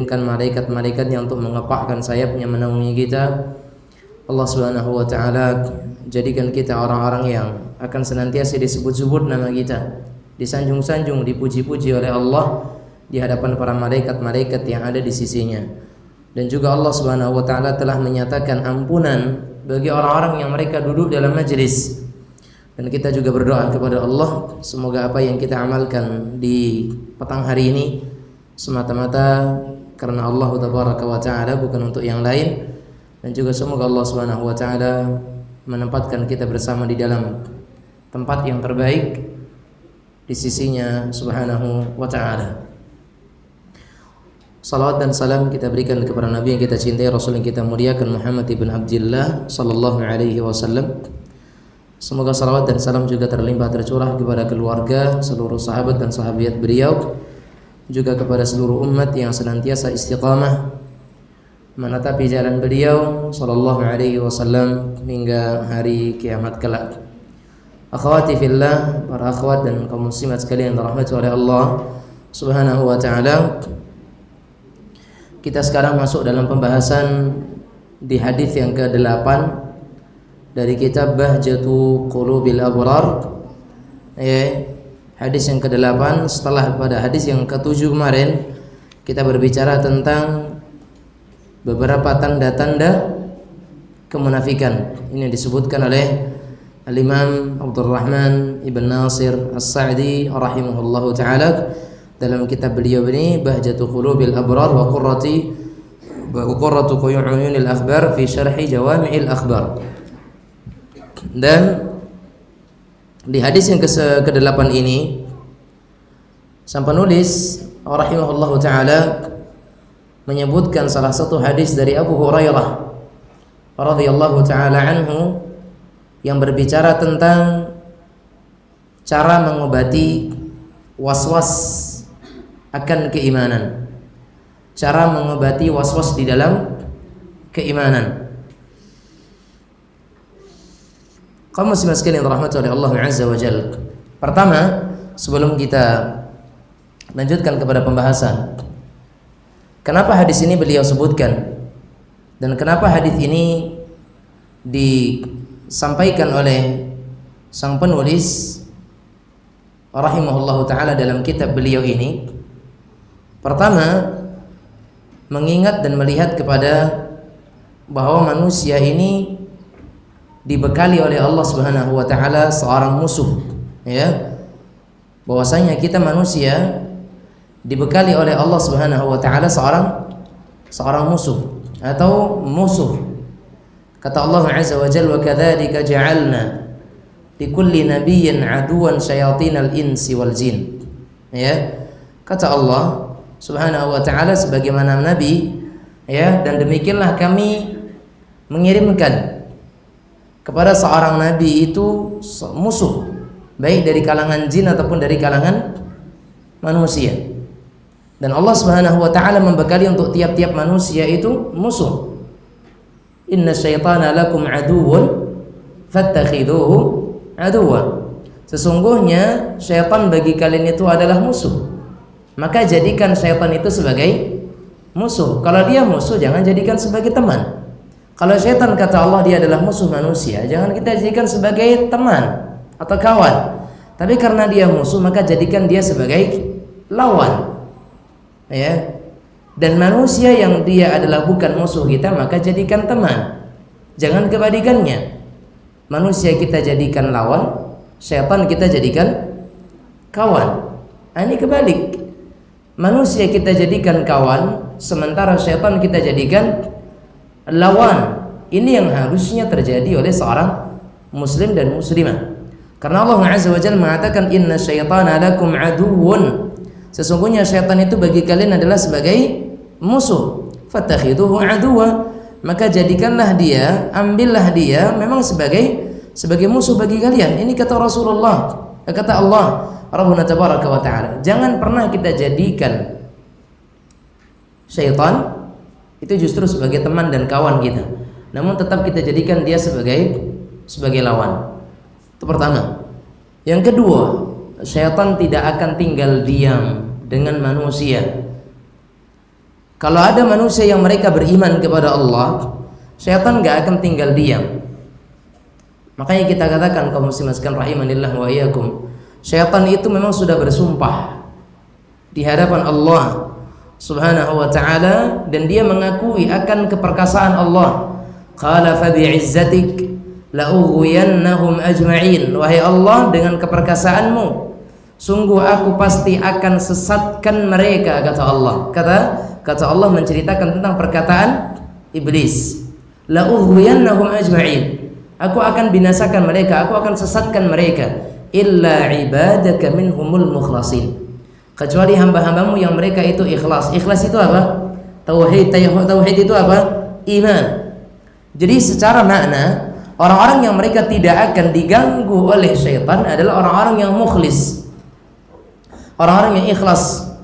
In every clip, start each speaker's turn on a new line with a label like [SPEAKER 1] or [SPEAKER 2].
[SPEAKER 1] kirimkan malaikat-malaikatnya untuk mengepakkan sayapnya menaungi kita. Allah Subhanahu wa taala jadikan kita orang-orang yang akan senantiasa disebut-sebut nama kita, disanjung-sanjung, dipuji-puji oleh Allah di hadapan para malaikat-malaikat yang ada di sisinya. Dan juga Allah Subhanahu wa taala telah menyatakan ampunan bagi orang-orang yang mereka duduk dalam majelis. Dan kita juga berdoa kepada Allah, semoga apa yang kita amalkan di petang hari ini semata-mata karena Allah Tabaraka wa taala, bukan untuk yang lain. Dan juga semoga Allah Subhanahu wa taala menempatkan kita bersama di dalam tempat yang terbaik di sisinya Subhanahu wa taala. Salawat dan salam kita berikan kepada Nabi yang kita cintai, Rasul yang kita muliakan, Muhammad ibn Abdillah sallallahu alaihi wasallam. Semoga salawat dan salam juga terlimpah tercurah kepada keluarga, seluruh sahabat dan sahabiat beliau, juga kepada seluruh umat yang senantiasa istiqamah menatapi jalan beliau sallallahu alaihi wasallam hingga hari kiamat kelak. Akhwati fillah, para akhwat dan kaum muslimat sekalian yang dirahmati oleh Allah Subhanahu wa taala. Kita sekarang masuk dalam pembahasan di hadis yang ke-8 dari kitab Bahjatu Qulubil Abrar. Hadis yang ke-8 setelah pada hadis yang ke-7 kemarin kita berbicara tentang beberapa tanda-tanda kemunafikan. Ini disebutkan oleh Al-Imam Abdurrahman Ibn Nasir As-Sa'di rahimahullahu ta'ala dalam kitab beliau ini Bahjatu Qulubil Abrar wa Qurratu Uyunil Akhbar fi Syarhi Jawami'il Akhbar. Dan di hadis yang ke-8 ini sang penulis rahimahullahu ta'ala menyebutkan salah satu hadis dari Abu Hurairah radhiyallahu ta'ala anhu yang berbicara tentang cara mengobati was-was akan keimanan, cara mengobati was-was di dalam keimanan. Kaum muslimin sekalian yang dirahmati oleh Allah Azza wa Jalla. Pertama, sebelum kita lanjutkan kepada pembahasan, kenapa hadis ini beliau sebutkan dan kenapa hadis ini disampaikan oleh sang penulis rahimahullahu taala dalam kitab beliau ini? Pertama, mengingat dan melihat kepada bahwa manusia ini dibekali oleh Allah Subhanahu wa taala seorang musuh, ya. Bahwasanya kita manusia dibekali oleh Allah Subhanahu wa taala seorang musuh atau musuh. Kata Allah Azza wa Jalla, "Wa kadzalika ja'alna likulli nabiyyin aduwan syayatinal insi wal jin." Ya. Kata Allah Subhanahu wa ta'ala, sebagaimana nabi, ya, dan demikianlah kami mengirimkan kepada seorang nabi itu musuh, baik dari kalangan jin ataupun dari kalangan manusia. Dan Allah Subhanahu wa ta'ala membekali untuk tiap-tiap manusia itu musuh. Inna syaitana lakum aduwwun fattakhiduhu aduwwa. Sesungguhnya syaitan bagi kalian itu adalah musuh, maka jadikan syaitan itu sebagai musuh. Kalau dia musuh, jangan jadikan sebagai teman. Kalau syaitan, kata Allah, dia adalah musuh manusia, jangan kita jadikan sebagai teman atau kawan. Tapi karena dia musuh, maka jadikan dia sebagai lawan, ya. Dan manusia yang dia adalah bukan musuh kita, maka jadikan teman. Jangan kebalikannya. Manusia kita jadikan lawan, syaitan kita jadikan kawan. Ini kebalik. Manusia kita jadikan kawan, sementara syaitan kita jadikan lawan. Ini yang harusnya terjadi oleh seorang muslim dan muslimah. Karena Allah Azza wa Jalla mengatakan, "Inna syaitana lakum aduwwun." Sesungguhnya syaitan itu bagi kalian adalah sebagai musuh. Fattakhiduhu aduwwa. Maka jadikanlah dia, ambillah dia memang sebagai musuh bagi kalian. Ini kata Rasulullah, kata Allah Rabbuna tabaraka wa ta'ala. Jangan pernah kita jadikan syaitan itu justru sebagai teman dan kawan kita, namun tetap kita jadikan dia sebagai lawan. Itu pertama. Yang kedua, syaitan tidak akan tinggal diam dengan manusia. Kalau ada manusia yang mereka beriman kepada Allah, syaitan gak akan tinggal diam. Makanya kita katakan kaum muslimin sekalian rahimanillah wa iyyakum, syaitan itu memang sudah bersumpah di hadapan Allah Subhanahu wa ta'ala, dan dia mengakui akan keperkasaan Allah. Qala fa bi'izzatik la'ughwiyannahum ajma'in. Wahai Allah, dengan keperkasaanmu sungguh aku pasti akan sesatkan mereka, kata Allah. Kata Allah menceritakan tentang perkataan iblis. La'ughwiyannahum ajma'in. Aku akan binasakan mereka, aku akan sesatkan mereka. Illa ibadaka minhumul mukhlasin. Kecuali hamba-hambamu yang mereka itu ikhlas. Ikhlas itu apa? Tauhid. Tauhid itu apa? Iman. Jadi secara makna, orang-orang yang mereka tidak akan diganggu oleh syaitan adalah orang-orang yang mukhlis, orang-orang yang ikhlas,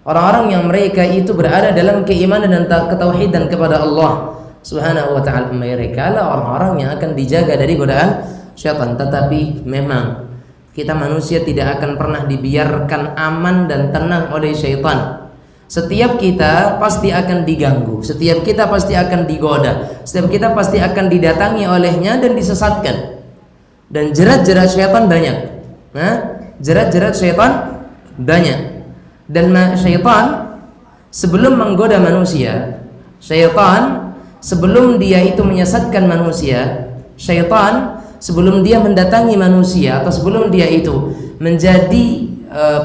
[SPEAKER 1] orang-orang yang mereka itu berada dalam keimanan dan ketauhidan kepada Allah Subhanahu wa ta'ala. Mereka lah orang-orang yang akan dijaga dari godaan syaitan. Tetapi memang kita manusia tidak akan pernah dibiarkan aman dan tenang oleh syaitan. Setiap kita pasti akan diganggu, setiap kita pasti akan digoda, setiap kita pasti akan didatangi olehnya dan disesatkan. Dan jerat-jerat syaitan banyak. Jerat-jerat syaitan banyak. Dan syaitan sebelum menggoda manusia, syaitan sebelum dia itu menyesatkan manusia, syaitan sebelum dia mendatangi manusia atau sebelum dia itu menjadi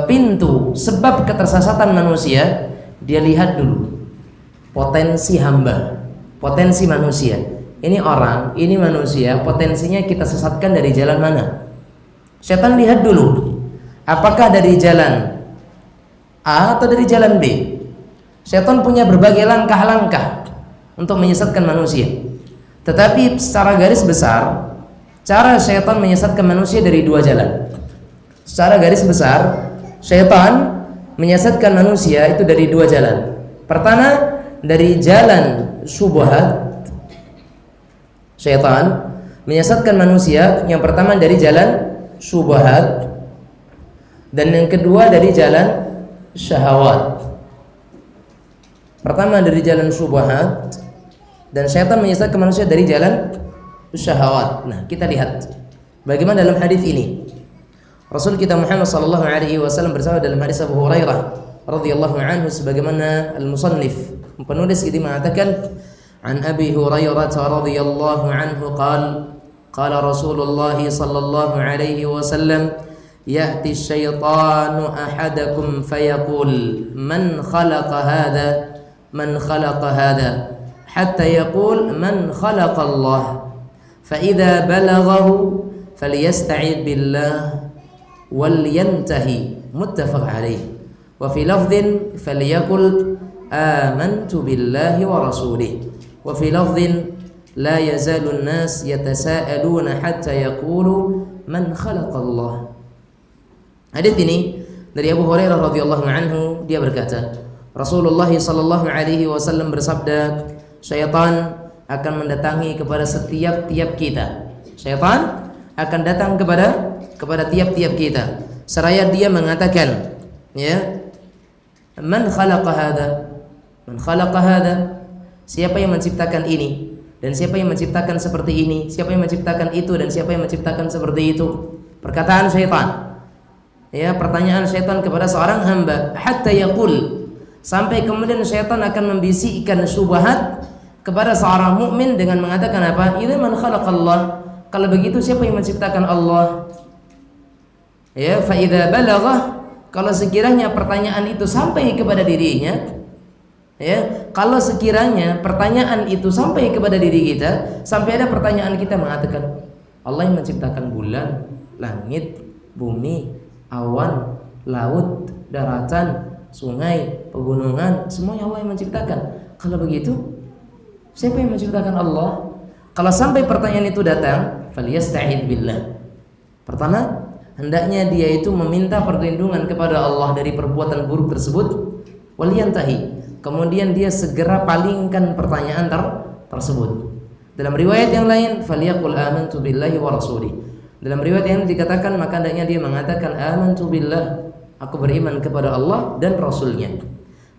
[SPEAKER 1] pintu sebab ketersesatan manusia, dia lihat dulu potensi hamba, potensi manusia. Ini orang, ini manusia, potensinya kita sesatkan dari jalan mana? Syaitan lihat dulu, apakah dari jalan A atau dari jalan B. Syaitan punya berbagai langkah-langkah untuk menyesatkan manusia. Tetapi secara garis besar, cara syaitan menyesatkan manusia dari dua jalan. Secara garis besar, syaitan menyesatkan manusia itu dari dua jalan. Pertama, dari jalan syubhat. Syaitan menyesatkan manusia yang pertama dari jalan syubhat, dan yang kedua dari jalan syahwat. Pertama dari jalan syubhat, dan syaitan menyesatkan manusia dari jalan syahwat. Nah, kita lihat bagaimana dalam hadis ini. Rasul kita Muhammad sallallahu alaihi wasallam bersabda dalam hadis Abu Hurairah radhiyallahu anhu, sebagaimana al-musannif penulis ini mengatakan, an Abi Hurairah radhiyallahu anhu qala Rasulullah sallallahu alaihi wasallam, ya'ti asyaitanu ahadakum fayaqul man khalaqa hadha hatta yaqul man khalaqa Allah, fa idza balaghahu falyasta'id billah wal yantahi, muttafaq alaih. Wa fi lafdhin falyaqul amantu billahi wa rasulih. Wa fi lafdhin la yazalu an-nas yatasaaluna hatta yaqulu man khalaqa Allah. Hadis ini dari Abu Hurairah radhiyallahu anhu, dia berkata, Rasulullah sallallahu alaihi wasallam bersabda, syaitan akan mendatangi kepada setiap-tiap kita. Syaitan akan datang kepada tiap-tiap kita seraya dia mengatakan, ya, man khalaqa hadha, siapa yang menciptakan ini, dan siapa yang menciptakan seperti ini, siapa yang menciptakan itu, dan siapa yang menciptakan seperti itu. Perkataan syaitan, ya, pertanyaan syaitan kepada seorang hamba, hatta yaqul, sampai kemudian syaitan akan membisikkan syubhat kepada seorang mukmin dengan mengatakan apa? Idza man khalaqallah, kalau begitu siapa yang menciptakan Allah? Ya, fa idza balaghah, kalau sekiranya pertanyaan itu sampai kepada dirinya, ya, kalau sekiranya pertanyaan itu sampai kepada diri kita, sampai ada pertanyaan kita mengatakan, Allah yang menciptakan bulan, langit, bumi, awan, laut, daratan, sungai, pegunungan, semuanya Allah yang menciptakan. Kalau begitu, siapa yang menciptakan Allah? Kalau sampai pertanyaan itu datang, falyasta'id billah. Pertama, hendaknya dia itu meminta perlindungan kepada Allah dari perbuatan buruk tersebut. Waliyantahi, kemudian dia segera palingkan pertanyaan tersebut. Dalam riwayat yang lain, falyaqul amantu billahi wa rasulih. Dalam riwayat yang dikatakan, maka hendaknya dia mengatakan amantu billah, aku beriman kepada Allah dan Rasulnya.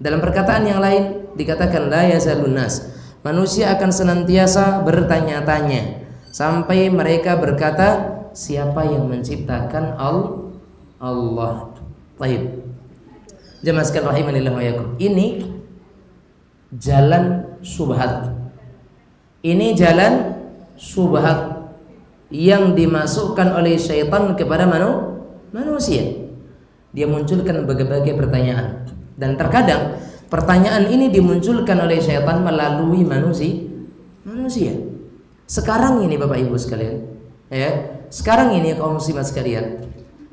[SPEAKER 1] Dalam perkataan yang lain, dikatakan la yazalun nas, manusia akan senantiasa bertanya-tanya sampai mereka berkata, siapa yang menciptakan Allah. Baik. Jemaah sekalian rahimanillah wa iyyakum. Ini jalan syubhat. Ini jalan syubhat yang dimasukkan oleh syaitan kepada manusia. Dia munculkan berbagai pertanyaan, dan terkadang pertanyaan ini dimunculkan oleh syaitan melalui manusia. Sekarang ini Bapak Ibu sekalian, ya, sekarang ini kaum muslimat sekalian,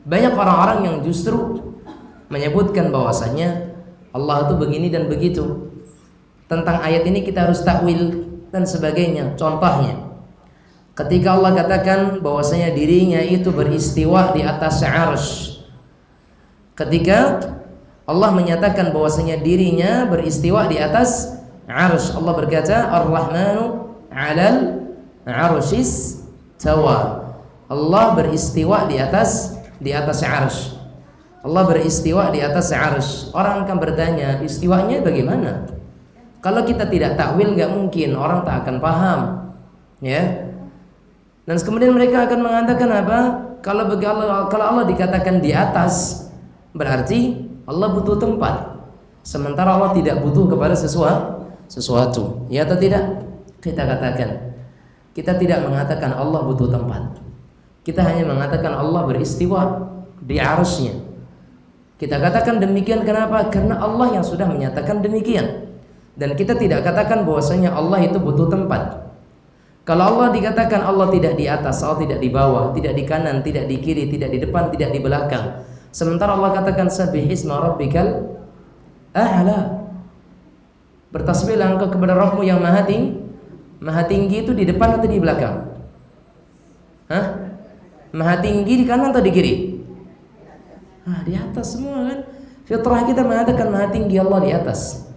[SPEAKER 1] banyak orang-orang yang justru menyebutkan bahwasanya Allah itu begini dan begitu. Tentang ayat ini kita harus takwil dan sebagainya. Contohnya, ketika Allah katakan bahwasanya dirinya itu beristiwa di atas 'arsy. Ketika Allah menyatakan bahwasanya dirinya beristiwa di atas 'arsy, Allah berkata, Ar-Rahmanu 'alal 'arsyis tawa. Allah beristiwa di atas 'arsy. Allah beristiwa di atas 'arsy. Orang akan bertanya, istiwanya bagaimana? Kalau kita tidak takwil, nggak mungkin orang tak akan paham, ya. Dan kemudian mereka akan mengatakan apa? Kalau Allah dikatakan di atas, berarti Allah butuh tempat. Sementara Allah tidak butuh kepada sesuatu. Ya atau tidak? Kita katakan, kita tidak mengatakan Allah butuh tempat. Kita hanya mengatakan Allah beristiwa di 'arsy-Nya. Kita katakan demikian kenapa? Karena Allah yang sudah menyatakan demikian. Dan kita tidak katakan bahwasanya Allah itu butuh tempat. Kalau Allah dikatakan Allah tidak di atas, Allah tidak di bawah, tidak di kanan, tidak di kiri, tidak di depan, tidak di belakang. Sementara Allah katakan sabbihisma rabbikal a'la. Bertasbihlah engkau kepada Rabbmu yang maha tinggi. Maha tinggi itu di depan atau di belakang? Hah? Maha tinggi di kanan atau di kiri? Di atas semua kan. Fitrah kita mengatakan maha tinggi Allah di atas.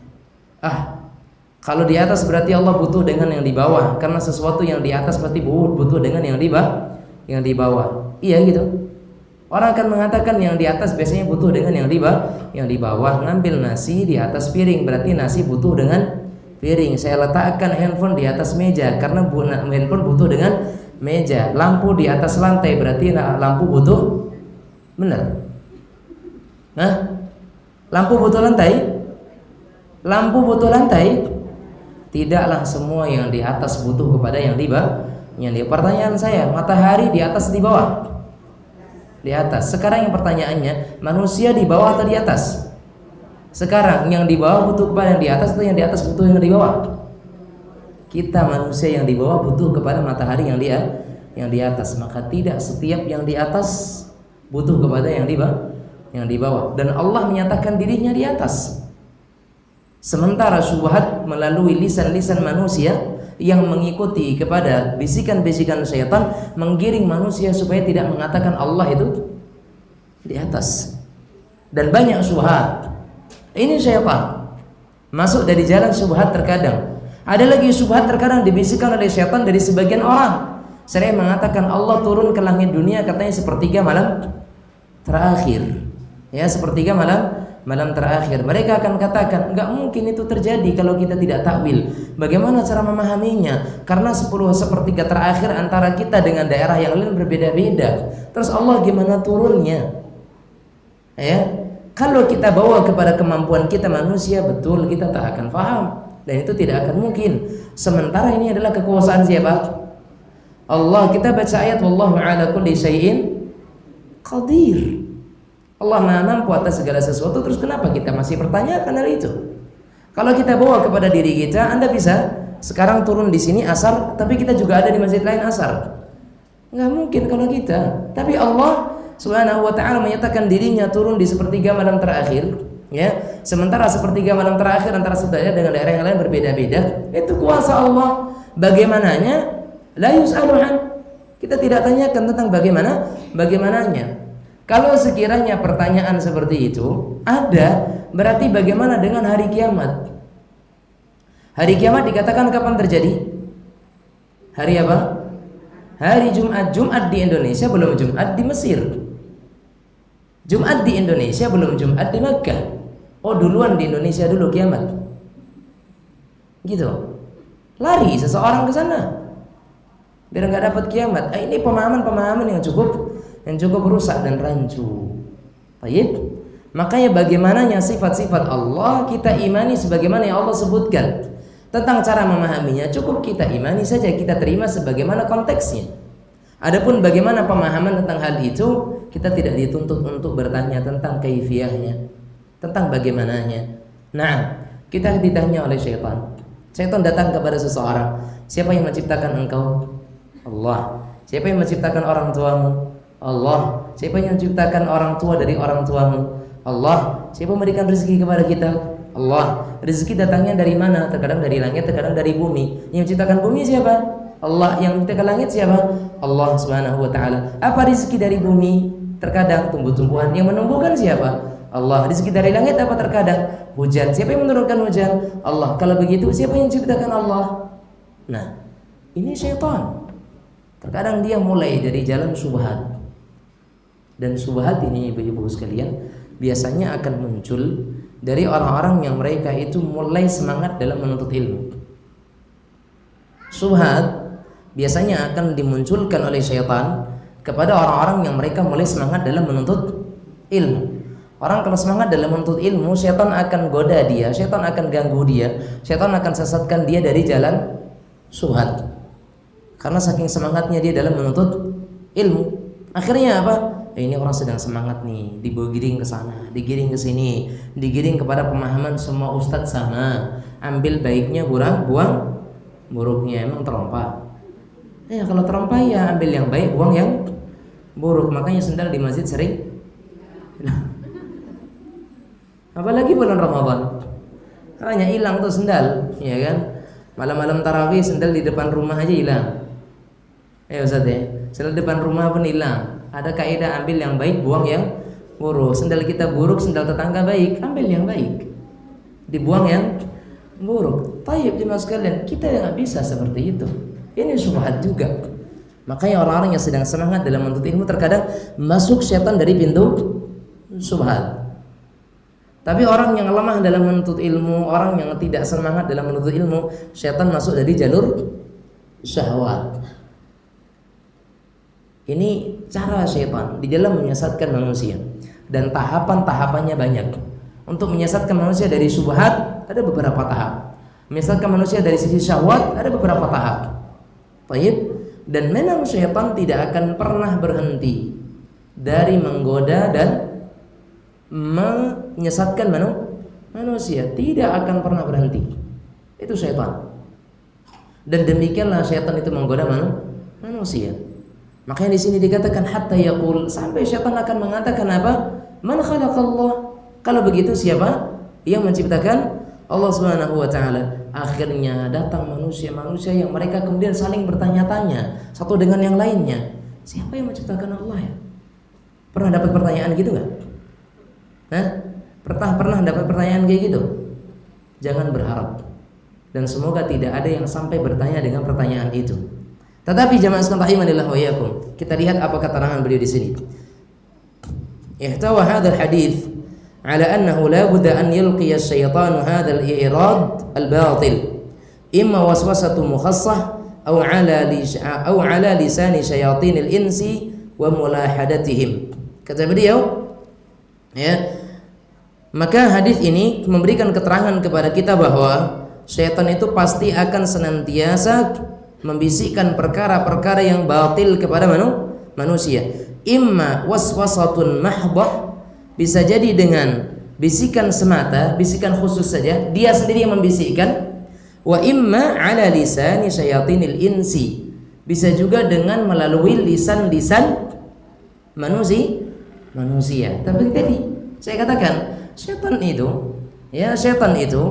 [SPEAKER 1] Kalau di atas berarti Allah butuh dengan yang di bawah, karena sesuatu yang di atas pasti butuh dengan yang di bawah. Iya gitu. Orang akan mengatakan yang di atas biasanya butuh dengan yang di bawah. Ngambil nasi di atas piring berarti nasi butuh dengan piring. Saya letakkan handphone di atas meja karena handphone butuh dengan meja. Lampu di atas lantai berarti lampu butuh. Benar? Lampu butuh lantai? Lampu butuh lantai? Tidaklah semua yang di atas butuh kepada yang di bawah. Pertanyaan saya, matahari di atas di bawah? Di atas. Sekarang yang pertanyaannya, manusia di bawah atau di atas? Sekarang yang di bawah butuh kepada yang di atas atau yang di atas butuh yang di bawah? Kita manusia yang di bawah butuh kepada matahari yang di atas. Maka tidak setiap yang di atas butuh kepada yang di bawah. Dan Allah menyatakan dirinya di atas. Sementara syubhat melalui lisan-lisan manusia yang mengikuti kepada bisikan-bisikan syaitan menggiring manusia supaya tidak mengatakan Allah itu di atas. Dan banyak syubhat. Ini syaitan masuk dari jalan syubhat terkadang. Ada lagi syubhat terkadang dibisikkan oleh syaitan dari sebagian orang. Saya mengatakan Allah turun ke langit dunia katanya sepertiga malam terakhir. Ya, sepertiga malam terakhir. Mereka akan katakan, enggak mungkin itu terjadi kalau kita tidak takwil. Bagaimana cara memahaminya? Karena 10 sepertiga terakhir antara kita dengan daerah yang lain berbeda-beda. Terus Allah gimana turunnya? Ya, kalau kita bawa kepada kemampuan kita manusia, betul kita tak akan paham. Dan itu tidak akan mungkin. Sementara ini adalah kekuasaan siapa? Allah. Kita baca ayat wallahu ala kulli syai'in qadir. Allah Maha mampu atas segala sesuatu. Terus kenapa kita masih pertanyakan hal itu? Kalau kita bawa kepada diri kita, Anda bisa sekarang turun di sini asar, tapi kita juga ada di masjid lain asar. Nggak mungkin kalau kita. Tapi Allah Subhanahu wa ta'ala menyatakan dirinya turun di sepertiga malam terakhir, ya. Sementara sepertiga malam terakhir antara satu daerah dengan daerah yang lain berbeda-beda. Itu kuasa Allah. Bagaimananya? La yus'alu an. Kita tidak tanyakan tentang bagaimananya. Kalau sekiranya pertanyaan seperti itu ada, berarti bagaimana dengan hari kiamat? Hari kiamat dikatakan kapan terjadi? Hari apa? Hari Jumat. Jumat di Indonesia belum Jumat di Mesir. Jumat di Indonesia belum Jumat di Makkah. Oh, duluan di Indonesia dulu kiamat. Gitu. Lari seseorang ke sana biar nggak dapat kiamat. Ini pemahaman yang cukup rusak dan rancu. Baik. Makanya bagaimananya sifat-sifat Allah kita imani sebagaimana yang Allah sebutkan. Tentang cara memahaminya cukup kita imani saja, kita terima sebagaimana konteksnya. Adapun bagaimana pemahaman tentang hal itu, kita tidak dituntut untuk bertanya tentang kaifiyahnya, tentang bagaimananya. Nah, kita ditanya oleh syaitan. Syaitan datang kepada seseorang, siapa yang menciptakan engkau? Allah. Siapa yang menciptakan orang tuamu? Allah. Siapa yang menciptakan orang tua dari orang tuamu? Allah. Siapa memberikan rezeki kepada kita? Allah. Rezeki datangnya dari mana? Terkadang dari langit, terkadang dari bumi. Yang menciptakan bumi siapa? Allah. Yang menciptakan langit siapa? Allah Subhanahu wa taala. Apa rezeki dari bumi? Terkadang tumbuh-tumbuhan. Yang menumbuhkan siapa? Allah. Rezeki dari langit apa terkadang? Hujan. Siapa yang menurunkan hujan? Allah. Kalau begitu siapa yang menciptakan Allah? Nah, ini syaitan. Terkadang dia mulai dari jalan syubhat. Dan syubhat ini ibu-ibu sekalian biasanya akan muncul dari orang-orang yang mereka itu mulai semangat dalam menuntut ilmu. Syubhat biasanya akan dimunculkan oleh syaitan kepada orang-orang yang mereka mulai semangat dalam menuntut ilmu. Orang kalau semangat dalam menuntut ilmu, syaitan akan goda dia, syaitan akan ganggu dia, syaitan akan sesatkan dia dari jalan syubhat. Karena saking semangatnya dia dalam menuntut ilmu, akhirnya apa? Ini orang sedang semangat nih, digiring ke sana, digiring ke sini, digiring kepada pemahaman semua ustadz sama. Ambil baiknya, buang buruknya. Emang terompa? Ya kalau terompa ya ambil yang baik, buang yang buruk. Makanya sendal di masjid sering. Apalagi bulan Ramadan, hanya hilang tuh sendal, ya kan? Malam-malam tarawih sendal di depan rumah aja hilang. Ustaz ya, sendal depan rumah pun hilang. Ada kaidah ambil yang baik, buang yang buruk. Sendal kita buruk, sendal tetangga baik, ambil yang baik, dibuang yang buruk. Tayyib jemaah sekalian, kita nggak bisa seperti itu. Ini syubhat juga. Makanya orang-orang yang sedang semangat dalam menuntut ilmu terkadang masuk syaitan dari pintu syubhat. Tapi orang yang lemah dalam menuntut ilmu, orang yang tidak semangat dalam menuntut ilmu, syaitan masuk dari jalur syahwat. Ini cara syaitan di dalam menyesatkan manusia, dan tahapan-tahapannya banyak. Untuk menyesatkan manusia dari syubhat ada beberapa tahap. Menyesatkan manusia dari sisi syahwat ada beberapa tahap. Baik, dan memang syaitan tidak akan pernah berhenti dari menggoda dan menyesatkan manusia, tidak akan pernah berhenti. Itu syaitan. Dan demikianlah syaitan itu menggoda manusia. Makanya di sini dikatakan hatta yaqul, sampai syaitan akan mengatakan apa? Man khalaqallah. Kalau begitu siapa yang menciptakan? Allah Subhanahu wa taala. Akhirnya datang manusia-manusia yang mereka kemudian saling bertanya-tanya satu dengan yang lainnya, siapa yang menciptakan Allah ya? Pernah dapat pertanyaan gitu enggak? Pernah dapat pertanyaan kayak gitu? Jangan berharap, dan semoga tidak ada yang sampai bertanya dengan pertanyaan itu. Tetapi jamaah sekalian rahimanillah wa iyyakum, kita lihat apa keterangan beliau di sini. Ihtawa hadzal hadits ala annahu la budda an yulqiya asy-syaitanu hadzal i'rad al-batil imma waswasatu mukhassah aw ala lisani syayatinil insi wa mulahadatihim. Kata beliau, ya, maka hadis ini memberikan keterangan kepada kita bahwa syaitan itu pasti akan senantiasa membisikkan perkara-perkara yang batil kepada manusia. Imma waswasatun mahdah, bisa jadi dengan bisikan semata, bisikan khusus saja, dia sendiri yang membisikkan. Wa imma ala lisani syayatinil insi, bisa juga dengan melalui lisan-lisan manusia. Tapi tadi saya katakan syaitan itu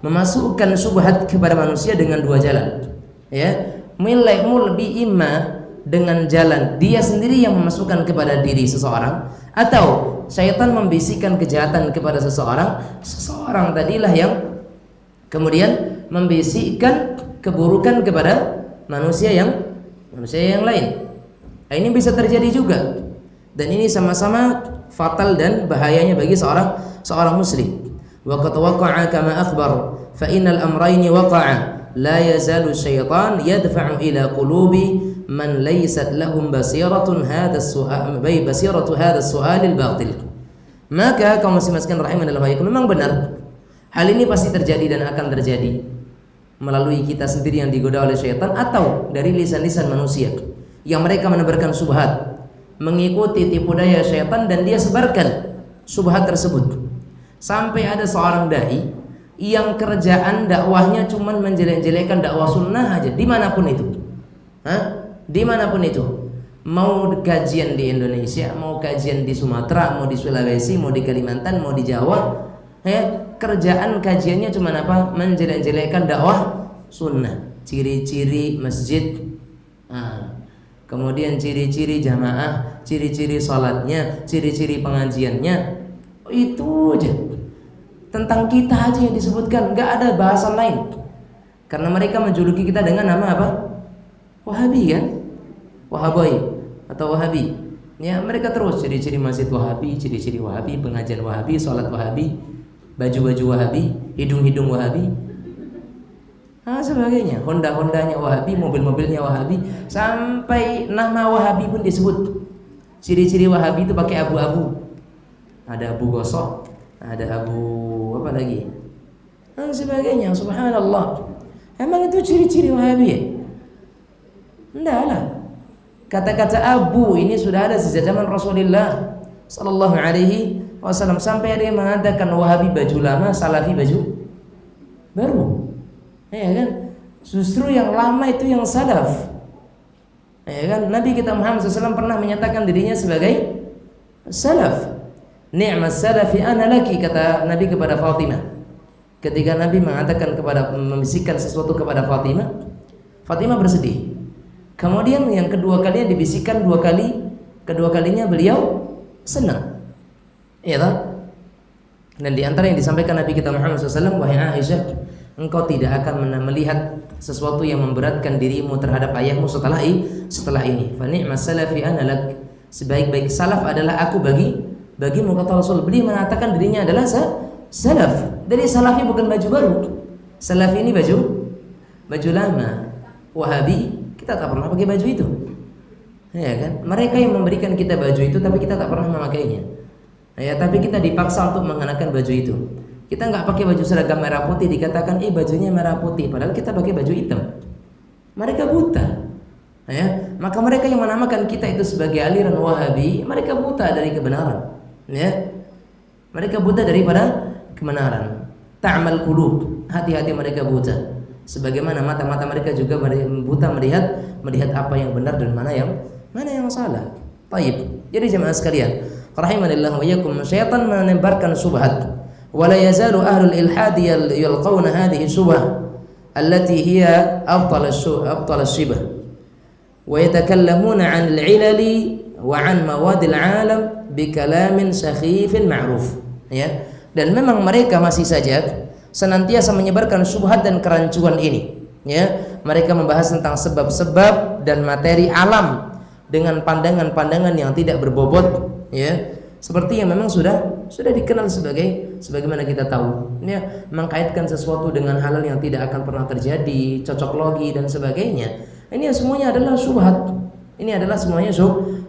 [SPEAKER 1] memasukkan syubhat kepada manusia dengan dua jalan. Ya, mulbi imma dengan jalan dia sendiri yang memasukkan kepada diri seseorang, atau syaitan membisikkan kejahatan kepada seseorang tadilah yang kemudian membisikkan keburukan kepada manusia yang lain. Nah, ini bisa terjadi juga, dan ini sama-sama fatal dan bahayanya bagi seorang muslim. wa qad waqa'a kama akhbar fa innal amrayni waqa'a la yazalu syaitan yadfa'u ila qulubi man laysat lahum basiratun hadha as-su'al basiratu hadha as-su'al al-batil. Maka kaum muslimin rahimanallahu, memang benar hal ini pasti terjadi dan akan terjadi melalui kita sendiri yang digoda oleh syaitan atau dari lisan-lisan manusia yang mereka menebarkan subhat, mengikuti tipu daya syaitan dan dia sebarkan subhat tersebut. Sampai ada seorang dai yang kerjaan dakwahnya cuman menjelek-jelekan dakwah sunnah aja dimanapun itu. Dimanapun itu, mau kajian di Indonesia, mau kajian di Sumatera, mau di Sulawesi, mau di Kalimantan, mau di Jawa, kerjaan kajiannya cuma apa? Menjelek-jelekan dakwah sunnah. Ciri-ciri masjid, kemudian ciri-ciri jamaah, ciri-ciri salatnya, ciri-ciri pengajiannya, itu aja. Tentang kita aja yang disebutkan, nggak ada bahasan lain. Karena mereka menjuluki kita dengan nama apa? Wahabi kan? Wahabi atau Wahabi. Ya, mereka terus ciri-ciri masjid Wahabi, ciri-ciri Wahabi, pengajian Wahabi, salat Wahabi, baju-baju Wahabi, hidung-hidung Wahabi, sebagainya. Honda-hondanya Wahabi, mobil-mobilnya Wahabi, sampai nama Wahabi pun disebut. Ciri-ciri Wahabi itu pakai abu-abu. Ada abu gosok, ada abu apa lagi? Sebagainya. Subhanallah. Emang itu ciri-ciri Wahabi ya? Enggak lah. Kata-kata abu ini sudah ada sejak zaman Rasulullah sallallahu alaihi wasallam, sampai ada yang mengatakan Wahabi baju lama, Salafi baju baru. Ya kan? Justru yang lama itu yang salaf. Ya kan? Nabi kita Muhammad SAW pernah menyatakan dirinya sebagai salaf. Ni'mas salafi ana laki, kata Nabi kepada Fatimah. Ketika Nabi mengatakan membisikkan sesuatu kepada Fatimah, Fatimah bersedih. Kemudian yang kedua kalinya dibisikkan dua kali, kedua kalinya beliau senang. Iya tak? Dan di antara yang disampaikan Nabi kita Muhammad SAW, wahai Aisyah, engkau tidak akan melihat sesuatu yang memberatkan dirimu terhadap ayahmu setelah ini. Fa ni'mas salafi ana lak, sebaik-baik salaf adalah aku bagimu, kata Rasul. Beliau mengatakan dirinya adalah salaf. Dari salafi bukan baju baru. Salaf ini baju lama. Wahabi kita tak pernah pakai baju itu, ya kan? Mereka yang memberikan kita baju itu, tapi kita tak pernah memakainya. Ya, tapi kita dipaksa untuk mengenakan baju itu. Kita nggak pakai baju seragam merah putih, dikatakan bajunya merah putih, padahal kita pakai baju hitam. Mereka buta, ya. Maka mereka yang menamakan kita itu sebagai aliran Wahabi, mereka buta dari kebenaran, ya. Mereka buta daripada kebenaran. Ta'mal qulub, hati-hati mereka buta. Sebagaimana mata-mata mereka juga buta melihat apa yang benar dan mana yang salah. Baik. Jadi jemaah sekalian, rahimanillah wa iyyakum, syaitan menebarkan subhat. Wa la yazalu ahlul ilhad yalqawna hadhihi subah allati hiya abtal ash-shibah. Wa yatakallamuna 'an al-'ilali wa 'an mawad al-'alam bi kalamin sakhifin ma'ruf. Ya. Dan memang mereka masih saja senantiasa menyebarkan syubhat dan kerancuan ini, ya. Mereka membahas tentang sebab-sebab dan materi alam dengan pandangan-pandangan yang tidak berbobot, ya. Seperti yang memang sudah dikenal sebagaimana kita tahu, ya, mengkaitkan sesuatu dengan hal yang tidak akan pernah terjadi, cocok logi dan sebagainya. Ini semuanya adalah syubhat. Ini adalah semuanya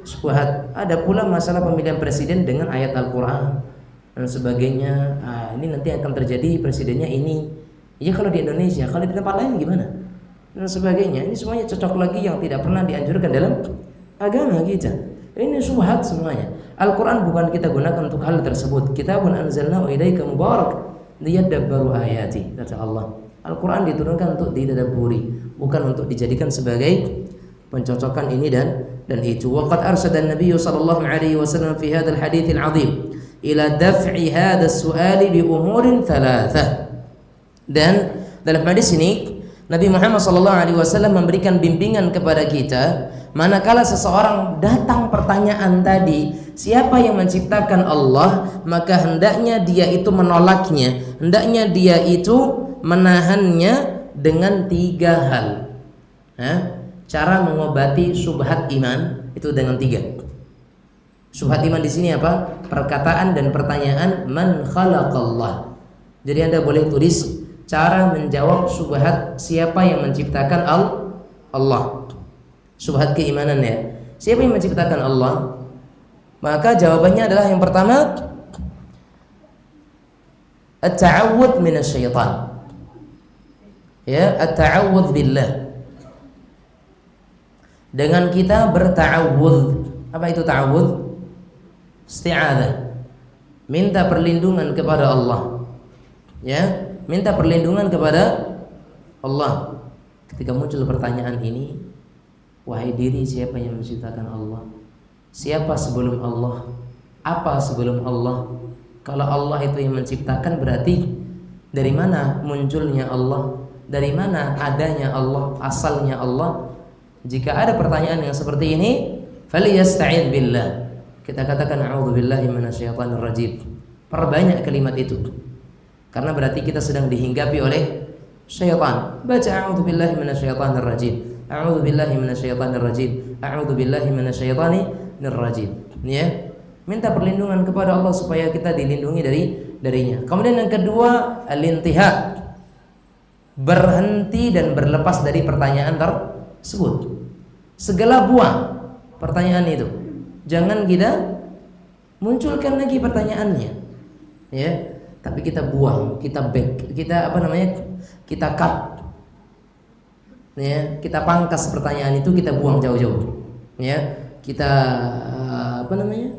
[SPEAKER 1] syubhat. Ada pula masalah pemilihan presiden dengan ayat Al-Qur'an dan sebagainya. Ini nanti akan terjadi presidennya ini. Ya kalau di Indonesia, kalau di tempat lain gimana? Dan sebagainya. Ini semuanya cocok lagi yang tidak pernah dianjurkan dalam agama kita. Ini syubhat semuanya. Al-Quran bukan kita gunakan untuk hal tersebut. Kitabun anzalnahu ilaika mubarak liyadabbaru ayati, kata Allah. Al-Quran diturunkan untuk didadabburi, bukan untuk dijadikan sebagai pencocokan ini dan itu. Waqad arsada an-nabiy sallallahu alaihi wasallam fi hadzal hadits al-'azim ila daf'i hadha as-su'ali bi umurin thalathah. Dan dalam hadis ini Nabi Muhammad sallallahu alaihi wasallam memberikan bimbingan kepada kita, manakala seseorang datang pertanyaan tadi, siapa yang menciptakan Allah, maka hendaknya dia itu menolaknya, hendaknya dia itu menahannya dengan 3 hal. Cara mengobati syubhat iman itu dengan 3. Syubhat iman di sini apa? Perkataan dan pertanyaan man khalaqallah. Jadi Anda boleh tulis cara menjawab syubhat siapa yang menciptakan Allah. Syubhat keimanan ya. Siapa yang menciptakan Allah? Maka jawabannya adalah yang pertama, at-ta'awudz minasyaitan. Ya, at-ta'awudz billah. Dengan kita berta'awudz. Apa itu ta'awudz? Isti'adzah. Minta perlindungan kepada Allah. Ya, minta perlindungan kepada Allah. Ketika muncul pertanyaan ini, wahai diri, siapa yang menciptakan Allah? Siapa sebelum Allah? Apa sebelum Allah? Kalau Allah itu yang menciptakan, berarti dari mana munculnya Allah? Dari mana adanya Allah? Asalnya Allah? Jika ada pertanyaan yang seperti ini, falyasta'idz billah. Kita katakan a'udzubillahi minasyaitonir rajim. Perbanyak kalimat itu. Karena berarti kita sedang dihinggapi oleh syaitan. Baca a'udzubillahi minasyaitonir rajim. A'udzubillahi minasyaitonir rajim. A'udzubillahi minasyaitonir rajim. Ya. Minta perlindungan kepada Allah supaya kita dilindungi darinya. Kemudian yang kedua, al-intiha. Berhenti dan berlepas dari pertanyaan tersebut. Segala buang pertanyaan itu. Jangan kita munculkan lagi pertanyaannya. Ya. Tapi kita buang, kita back, kita cut, ya, kita pangkas pertanyaan itu, kita buang jauh-jauh, ya, kita gamiu,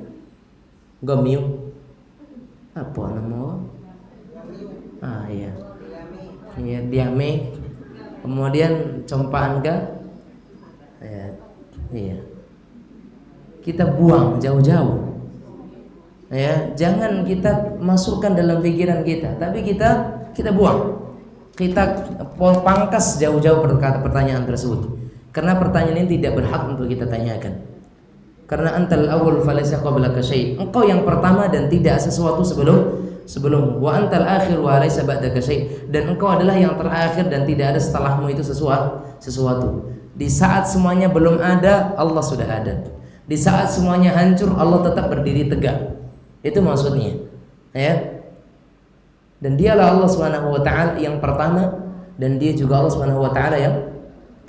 [SPEAKER 1] iya, diame, kemudian compaan ga, ya, iya, kita buang jauh-jauh. Ya, jangan kita masukkan dalam pikiran kita, tapi kita buang, kita pangkas jauh-jauh pertanyaan tersebut, karena pertanyaan ini tidak berhak untuk kita tanyakan. Karena antal awwal falaysa qablaka syai', engkau yang pertama dan tidak sesuatu sebelum. Wa antal akhir wa laysa ba'daka syai', dan engkau adalah yang terakhir dan tidak ada setelahmu itu sesuatu. Di saat semuanya belum ada, Allah sudah ada. Di saat semuanya hancur, Allah tetap berdiri tegak. Itu maksudnya, ya. Dan dialah Allah Subhanahu wa taala yang pertama, dan dia juga Allah Subhanahu wa taala yang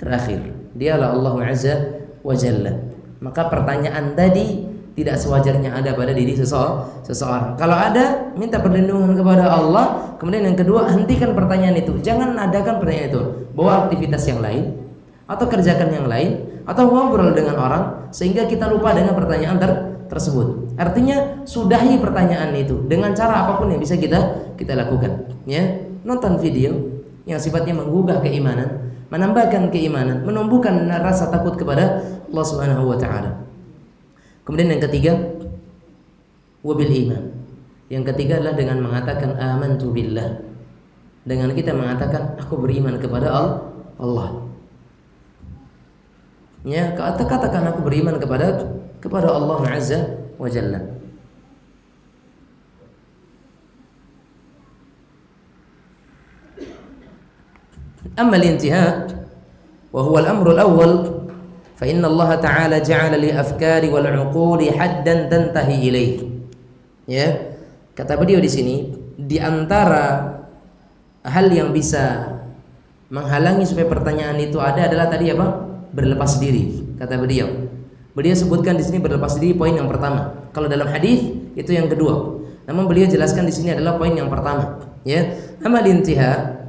[SPEAKER 1] terakhir. Dialah Allah Azza wa Jalla. Maka pertanyaan tadi tidak sewajarnya ada pada diri seseorang. Kalau ada, minta perlindungan kepada Allah. Kemudian yang kedua, hentikan pertanyaan itu. Jangan adakan pertanyaan itu. Bawa aktivitas yang lain, atau kerjakan yang lain, atau ngobrol dengan orang sehingga kita lupa dengan pertanyaan tersebut. Artinya sudahi pertanyaan itu dengan cara apapun yang bisa kita lakukan. Ya, nonton video yang sifatnya menggugah keimanan, menambahkan keimanan, menumbuhkan rasa takut kepada Allah Subhanahu wa taala. Kemudian yang ketiga, wabil iman. Yang ketiga adalah dengan mengatakan amantu billah. Dengan kita mengatakan aku beriman kepada Allah. Ya, katakan aku beriman kepada Allah Azza wa Jalla. Amma al-intiha wa huwa al-amru al-awwal fa inna Allah ta'ala ja'ala li afkari wal 'uquli haddan tantahi ilaih. Ya, kata beliau di sini, di antara hal yang bisa menghalangi supaya pertanyaan itu ada adalah tadi apa? Berlepas diri, kata beliau. Beliau sebutkan di sini berlepas diri poin yang pertama. Kalau dalam hadis itu yang kedua. Namun beliau jelaskan di sini adalah poin yang pertama. Ya, amal intiha.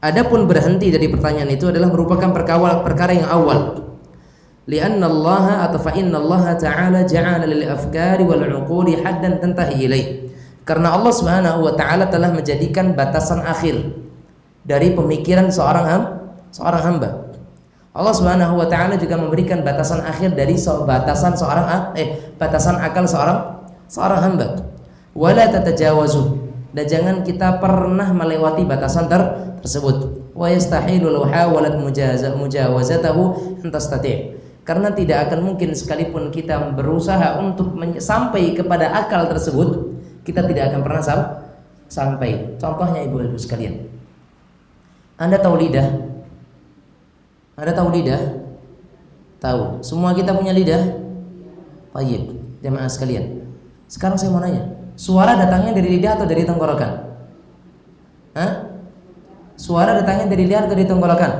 [SPEAKER 1] Adapun berhenti dari pertanyaan itu adalah merupakan perkara yang awal. Lianna Allah atau fa inna Allah Ta'ala ja'ala lil afkari wal 'uquli haddan tantahi ilaih. Karena Allah Subhanahu wa taala telah menjadikan batasan akhir dari pemikiran seorang hamba. Allah Subhanahu wa taala juga memberikan batasan akhir dari batasan akal seorang hamba. Wala tatajawazu, dan jangan kita pernah melewati batasan tersebut. Wa yastahilu law hawalat mujawazatahu an tastati', karena tidak akan mungkin sekalipun kita berusaha untuk sampai kepada akal tersebut, kita tidak akan pernah sampai. Contohnya ibu-ibu sekalian, Anda tahu lidah? Ada tahu lidah? Tahu. Semua kita punya lidah? Baik, jemaah sekalian. Sekarang saya mau nanya, suara datangnya dari lidah atau dari tenggorokan? Suara datangnya dari lidah atau dari tenggorokan?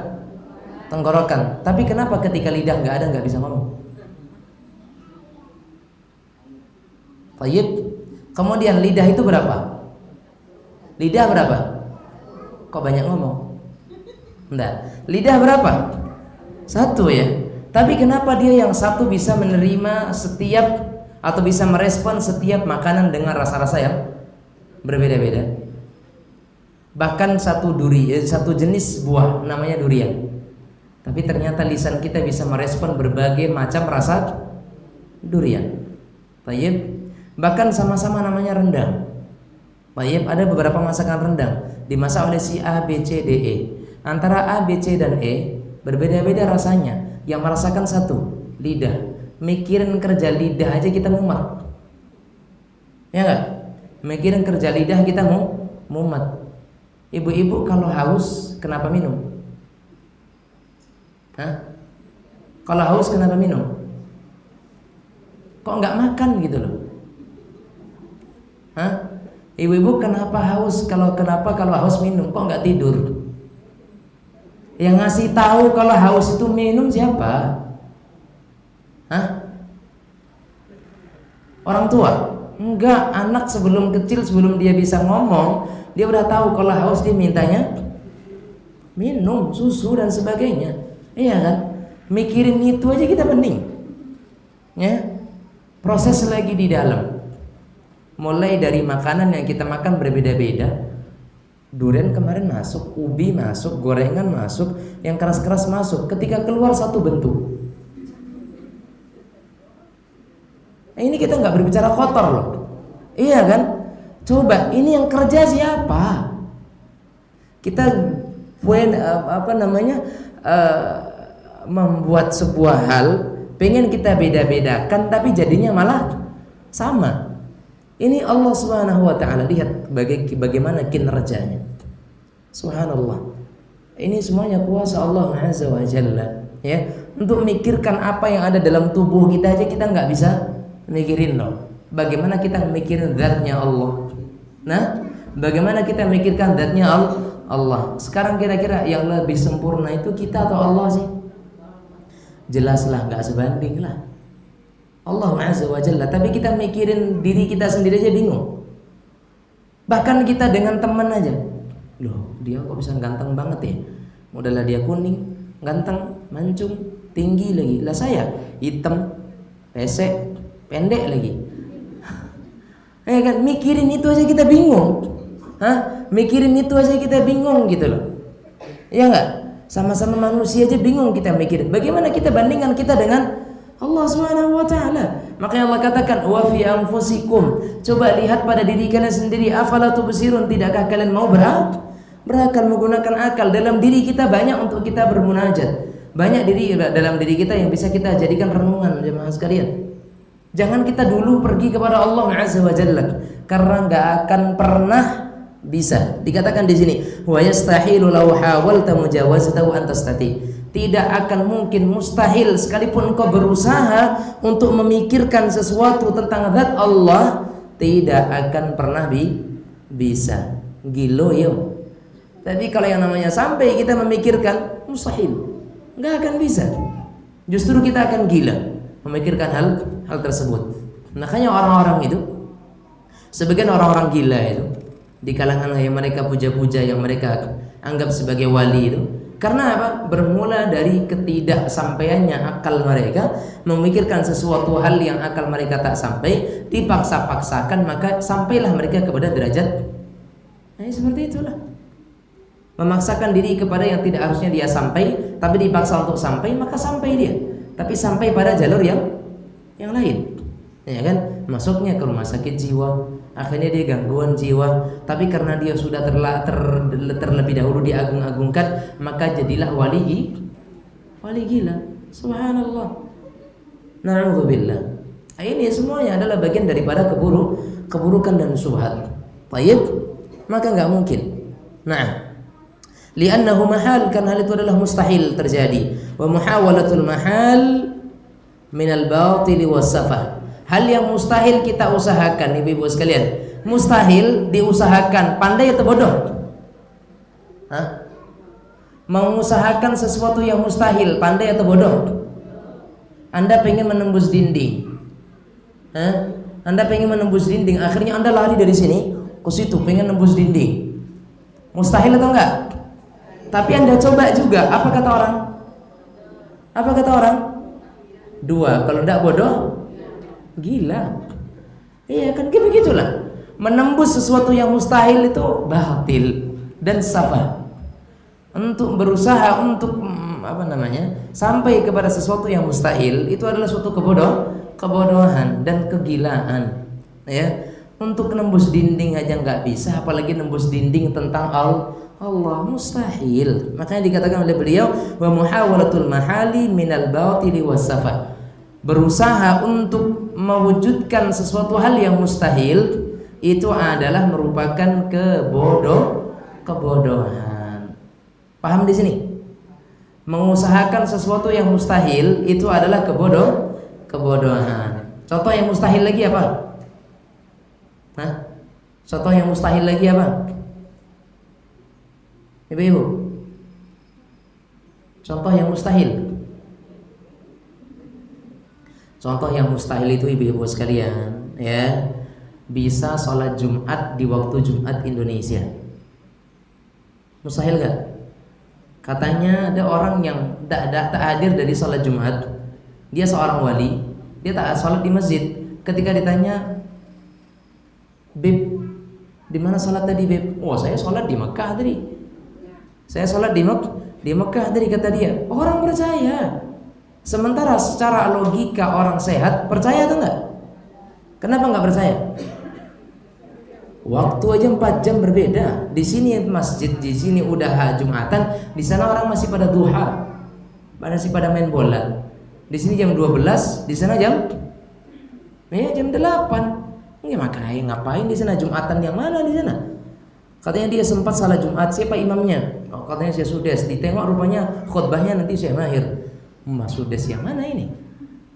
[SPEAKER 1] Tenggorokan. Tapi kenapa ketika lidah nggak ada, nggak bisa ngomong? Baik. Kemudian lidah itu berapa? Lidah berapa? Kok banyak ngomong? Enggak. Lidah berapa? Satu ya. Tapi kenapa dia yang satu bisa menerima setiap atau bisa merespon setiap makanan dengan rasa-rasa yang berbeda-beda? Bahkan satu jenis buah namanya durian. Tapi ternyata lisan kita bisa merespon berbagai macam rasa durian. Baik. Bahkan sama-sama namanya rendang. Baik, ada beberapa masakan rendang dimasak oleh si A, B, C, D, E. Antara A, B, C dan E berbeda-beda rasanya. Yang merasakan satu, lidah. Mikirin kerja lidah aja kita mumet. Ya enggak? Mikirin kerja lidah kita mumet. Ibu-ibu kalau haus kenapa minum? Hah? Kalau haus kenapa minum? Kok nggak makan gitu loh? Hah? Ibu-ibu kenapa haus? Kenapa kalau haus minum? Kok nggak tidur? Yang ngasih tahu kalau haus itu minum siapa? Hah? Orang tua? Enggak, anak sebelum kecil, sebelum dia bisa ngomong, dia udah tahu kalau haus dia mintanya minum, susu dan sebagainya. Iya kan? Mikirin itu aja kita mending. Ya. Proses lagi di dalam. Mulai dari makanan yang kita makan berbeda-beda. Durian kemarin masuk, ubi masuk, gorengan masuk, yang keras-keras masuk. Ketika keluar satu bentuk. Ini kita nggak berbicara kotor loh. Iya kan? Coba ini yang kerja siapa? Kita membuat sebuah hal, pengen kita beda-bedakan, tapi jadinya malah sama. Ini Allah Subhanahu wa taala, lihat bagaimana kinerjanya. Subhanallah. Ini semuanya kuasa Allah Azza wa Jalla, ya. Untuk mikirkan apa yang ada dalam tubuh kita aja kita nggak bisa mikirin loh. Bagaimana kita mikirin zatnya Allah? Nah, bagaimana kita mikirkan zatnya Allah? Sekarang kira-kira yang lebih sempurna itu kita atau Allah sih? Jelaslah nggak sebanding lah. Allah Azza wa Jalla. Tapi kita mikirin diri kita sendiri aja bingung. Bahkan kita dengan teman aja, loh dia kok bisa ganteng banget ya? Modalnya dia kuning, ganteng, mancung, tinggi lagi. Lah saya hitam, pesek, pendek lagi. Ya kan, mikirin itu aja kita bingung. Hah? Mikirin itu aja kita bingung gitu loh. Ya enggak? Sama-sama manusia aja bingung kita mikirin. Bagaimana kita bandingkan kita dengan Allah Subhanahu wa taala? Makanya Allah katakan wa fi anfusikum. Coba lihat pada diri kalian sendiri, afala tubsirun, tidakkah kalian mau berakal, menggunakan akal? Dalam diri kita banyak untuk kita bermunajat. Banyak dalam diri kita yang bisa kita jadikan renungan jemaah sekalian. Jangan kita dulu pergi kepada Allah Azza wa Jalla, karena enggak akan pernah bisa. Dikatakan di sini, wa yastahilu law hawalta mujawazatahu an tastati. Tidak akan mungkin, mustahil sekalipun kau berusaha untuk memikirkan sesuatu tentang zat Allah, tidak akan pernah bisa. Gilo yo. Tapi kalau yang namanya sampai kita memikirkan, mustahil, nggak akan bisa. Justru kita akan gila memikirkan hal tersebut. Makanya orang-orang itu, sebagian orang-orang gila itu di kalangan yang mereka puja-puja, yang mereka anggap sebagai wali itu, karena apa? Bermula dari ketidaksampaiannya akal mereka memikirkan sesuatu hal yang akal mereka tak sampai, dipaksa-paksakan, maka sampailah mereka kepada derajat seperti itulah. Memaksakan diri kepada yang tidak harusnya dia sampai, tapi dipaksa untuk sampai, maka sampai dia. Tapi sampai pada jalur yang lain. Ya kan? Masuknya ke rumah sakit jiwa, akhirnya dia gangguan jiwa, tapi karena dia sudah terlebih dahulu diagung-agungkan, maka jadilah wali gila. Subhanallah. Na'udzubillah. Ini semuanya adalah bagian daripada keburukan dan syubhat. Baik, maka enggak mungkin. Nah, li'annahu mahal, kan hal itu adalah mustahil terjadi. Wa muhawalatul mahal minal batili was-safah. Hal yang mustahil kita usahakan, ibu-ibu sekalian. Mustahil diusahakan, pandai atau bodoh? Hah? mengusahakan sesuatu yang mustahil, pandai atau bodoh? Anda pengen menembus dinding, Anda pengen menembus dinding, akhirnya Anda lari dari sini ke situ, pengen nembus dinding. Mustahil atau enggak? Tapi Anda coba juga, apa kata orang? Apa kata orang? 2, kalau enggak bodoh, gila. Iya kan, kayak begitulah. Menembus sesuatu yang mustahil itu batil dan safa. Untuk berusaha untuk sampai kepada sesuatu yang mustahil itu adalah suatu kebodohan dan kegilaan. Ya, untuk nembus dinding aja nggak bisa, apalagi nembus dinding tentang Allah, mustahil. Makanya dikatakan oleh beliau, wa muhawalatul mahali minal batili was-safa. Berusaha untuk mewujudkan sesuatu hal yang mustahil itu adalah merupakan kebodohan. Paham di sini? Mengusahakan sesuatu yang mustahil itu adalah kebodohan. Contoh yang mustahil lagi apa? Contoh yang mustahil lagi apa? Ibu-ibu, contoh yang mustahil. Contoh yang mustahil itu ibu-ibu sekalian, ya, bisa sholat Jumat di waktu Jumat Indonesia. Mustahil gak? Katanya ada orang yang tak hadir dari sholat Jumat. Dia seorang wali, dia tak sholat di masjid. Ketika ditanya, Beb, di mana sholat tadi, Beb? Oh, saya sholat di Mekah tadi. Saya sholat di Mekah tadi, kata dia. Orang percaya. Sementara secara logika orang sehat percaya atau enggak? Kenapa enggak percaya? Waktu aja 4 jam berbeda. Di sini masjid, di sini udah Jumatan, di sana orang masih pada duha, masih pada main bola. Di sini jam 12, di sana jam 8. Ya, makanya ngapain di sana Jumatan yang mana di sana? Katanya dia sempat salah Jumat, siapa imamnya? Oh, katanya Syekh Sudes. Ditengok rupanya khutbahnya nanti Syekh Mahir. Mas Sudes yang mana ini?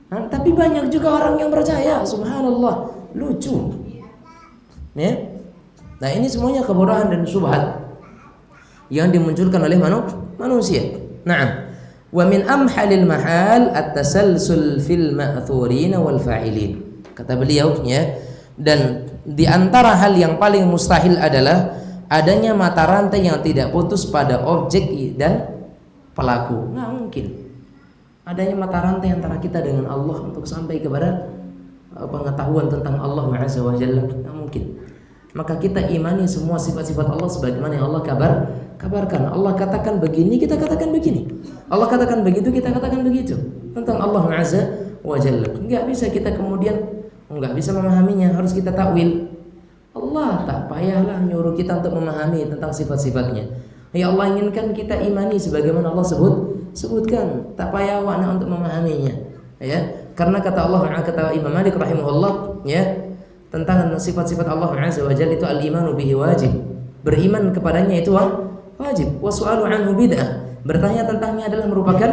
[SPEAKER 1] Tapi banyak juga orang yang percaya, subhanallah, lucu. Ya. Nah, ini semuanya kebodohan dan syubhat yang dimunculkan oleh manusia. Naam. Wa min amhalil mahal at-tasalsul fil ma'thurin wal fa'ilin. Kata beliau, ya, dan di antara hal yang paling mustahil adalah adanya mata rantai yang tidak putus pada objek dan pelaku. Nggak mungkin adanya mata rantai antara kita dengan Allah untuk sampai kepada pengetahuan tentang Allah Azza wa Jalla. Nggak mungkin. Maka kita imani semua sifat-sifat Allah sebagaimana yang Allah kabarkan. Allah katakan begini, kita katakan begini. Allah katakan begitu, kita katakan begitu. Tentang Allah Azza wa Jalla. Nggak bisa kita kemudian nggak bisa memahaminya, harus kita takwil. Allah tak payahlah nyuruh kita untuk memahami tentang sifat-sifatnya. Ya Allah inginkan kita imani sebagaimana Allah sebutkan, tak payah wana untuk memahaminya, ya. Karena kata Imam Malik rahimahullah, ya, tentang sifat-sifat Allah Azza wa Jalla itu al-imanu bihi wajib. Beriman kepadanya itu wajib. Wa su'alu anhu bid'ah. Bertanya tentangnya adalah merupakan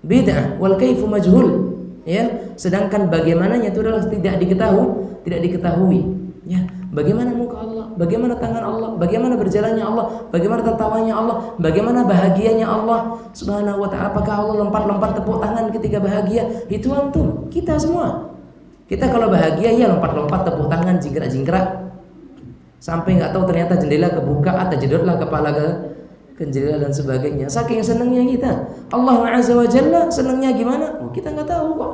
[SPEAKER 1] bid'ah. Wal kaifu majhul. Ya, sedangkan bagaimananya itu adalah tidak diketahui. Ya, bagaimana muka Allah, bagaimana tangan Allah, bagaimana berjalannya Allah, bagaimana tertawanya Allah, bagaimana bahagianya Allah Subhanahu wa ta'ala. Apakah Allah lompat-lompat tepuk tangan ketika bahagia? Itu antum, kita semua. Kita kalau bahagia ya lompat-lompat tepuk tangan, jingkrak-jingkrak, sampai nggak tahu ternyata jendela kebuka atau jedotlah kepala ke jendela dan sebagainya. Saking senangnya kita. Allah Azza wa Jalla senangnya gimana? Oh, kita nggak tahu kok.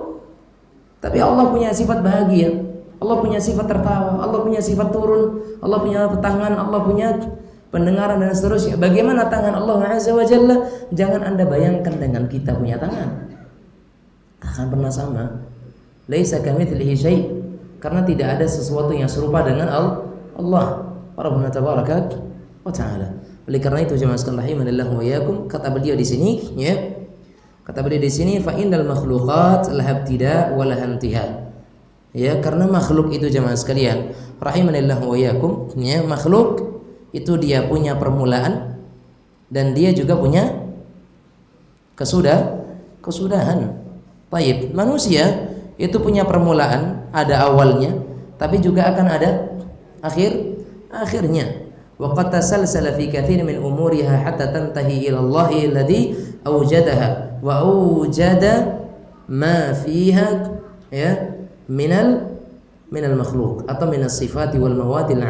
[SPEAKER 1] Tapi Allah punya sifat bahagia, Allah punya sifat tertawa, Allah punya sifat turun, Allah punya tangan, Allah punya pendengaran dan seterusnya. Bagaimana tangan Allah Azza wa Jalla? Jangan Anda bayangkan dengan kita punya tangan. Akan pernah sama. Laisa kamitslihi syai', karena tidak ada sesuatu yang serupa dengan Allah Rabbuna tabaraka wa ta'ala. Oleh karena itu jemaah sekalian rahimanillahu wa iyyakum, kata beliau di sini, ya. Kata beliau di sini, fa innal makhluqat laha ibtida' wa laha intihad. Ya, karena makhluk itu jemaah sekalian rahimanillahu wa iyyakum, ya, makhluk itu dia punya permulaan dan dia juga punya kesudahan. Baik, manusia itu punya permulaan, ada awalnya, tapi juga akan ada akhirnya. wa qad tasalsala fi katsir min umuriha hatta tantahi ila Allah alladhi awjadaha wa awjada ma fiha ya minal makhluk atau minas sifati wal mawadil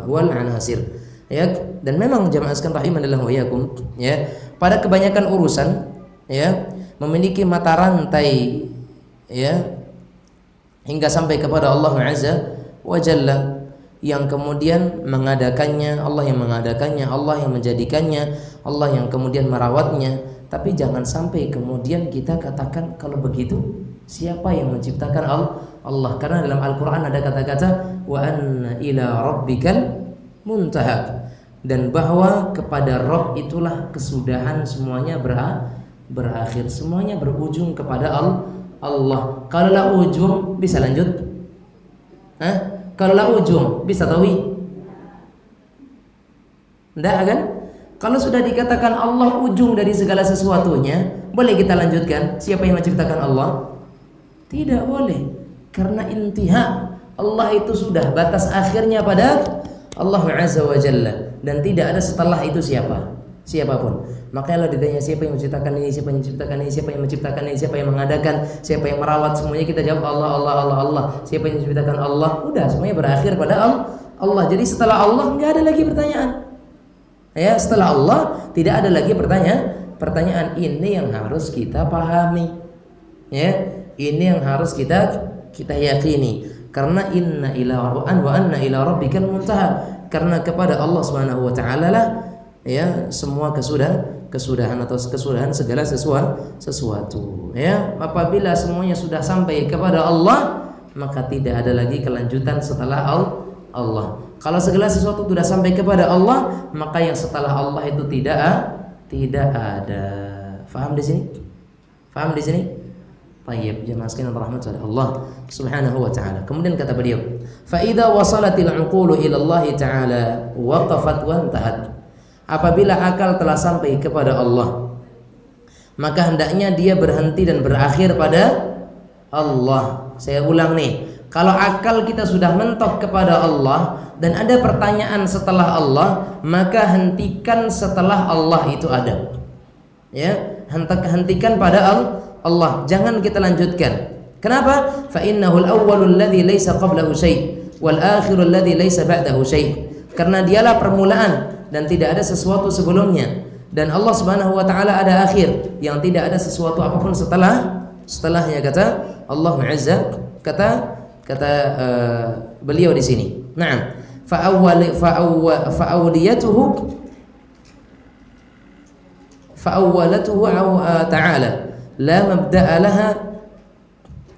[SPEAKER 1] wal anasir ya. Dan memang jamaah sekalian rahimanallahu wa iyyakum ya, pada kebanyakan urusan ya memiliki mata rantai ya hingga sampai kepada Allah Azza wa Jalla, yang kemudian mengadakannya, Allah yang mengadakannya, Allah yang menjadikannya, Allah yang kemudian merawatnya. Tapi jangan sampai kemudian kita katakan kalau begitu siapa yang menciptakan Allah? Karena dalam Al-Quran ada kata-kata wa anna ila rabbikal muntaha, dan bahwa kepada Rabb itulah kesudahan semuanya berakhir, semuanya berujung kepada Allah. Kalau lah ujung bisa lanjut? Kalau lah ujung bisa tawi? Enggak kan? Kalau sudah dikatakan Allah ujung dari segala sesuatunya, boleh kita lanjutkan? Siapa yang menciptakan Allah? Tidak boleh. Karena intiha, Allah itu sudah batas akhirnya pada Allah Azza wa Jalla, dan tidak ada setelah itu siapapun. Makanya kalau ditanya siapa yang menciptakan ini, siapa yang menciptakan ini, siapa yang menciptakan ini, siapa yang mengadakan, siapa yang merawat, semuanya kita jawab Allah. Siapa yang menciptakan Allah? Udah, semuanya berakhir pada Allah. Jadi setelah Allah nggak ada lagi pertanyaan. Ya, setelah Allah tidak ada lagi pertanyaan. Ini yang harus kita pahami. Ya, ini yang harus kita yakini. Karena inna ila wa anna ila rabbikal muntaha. Karena kepada Allah Subhanahu wa taala lah ya semua kesudahan atau kesudahan segala sesuatu. Ya, apabila semuanya sudah sampai kepada Allah, maka tidak ada lagi kelanjutan setelah Allah. Kalau segala sesuatu sudah sampai kepada Allah, maka yang setelah Allah itu tidak ada. Faham di sini? Tayyib, jemaah sekalian rahmat Allah Subhanahu wa taala. Kemudian kata beliau, fa idza wasalatil uqulu ila Allah taala waqafat wa intahat. Apabila akal telah sampai kepada Allah, maka hendaknya dia berhenti dan berakhir pada Allah. Saya ulang nih, kalau akal kita sudah mentok kepada Allah dan ada pertanyaan setelah Allah, maka hentikan setelah Allah itu ada. Ya, hentikan pada Allah, jangan kita lanjutkan. Kenapa? Fa innahul awwalul ladzi laisa qablahu syai' wal akhirul ladzi laisa ba'dahu syai'. Karena dialah permulaan dan tidak ada sesuatu sebelumnya, dan Allah Subhanahu wa taala ada akhir yang tidak ada sesuatu apapun setelahnya, kata Allah Azza, kata beliau di sini. Naam, fa'awwalatuhu ta'ala la mabda'a laha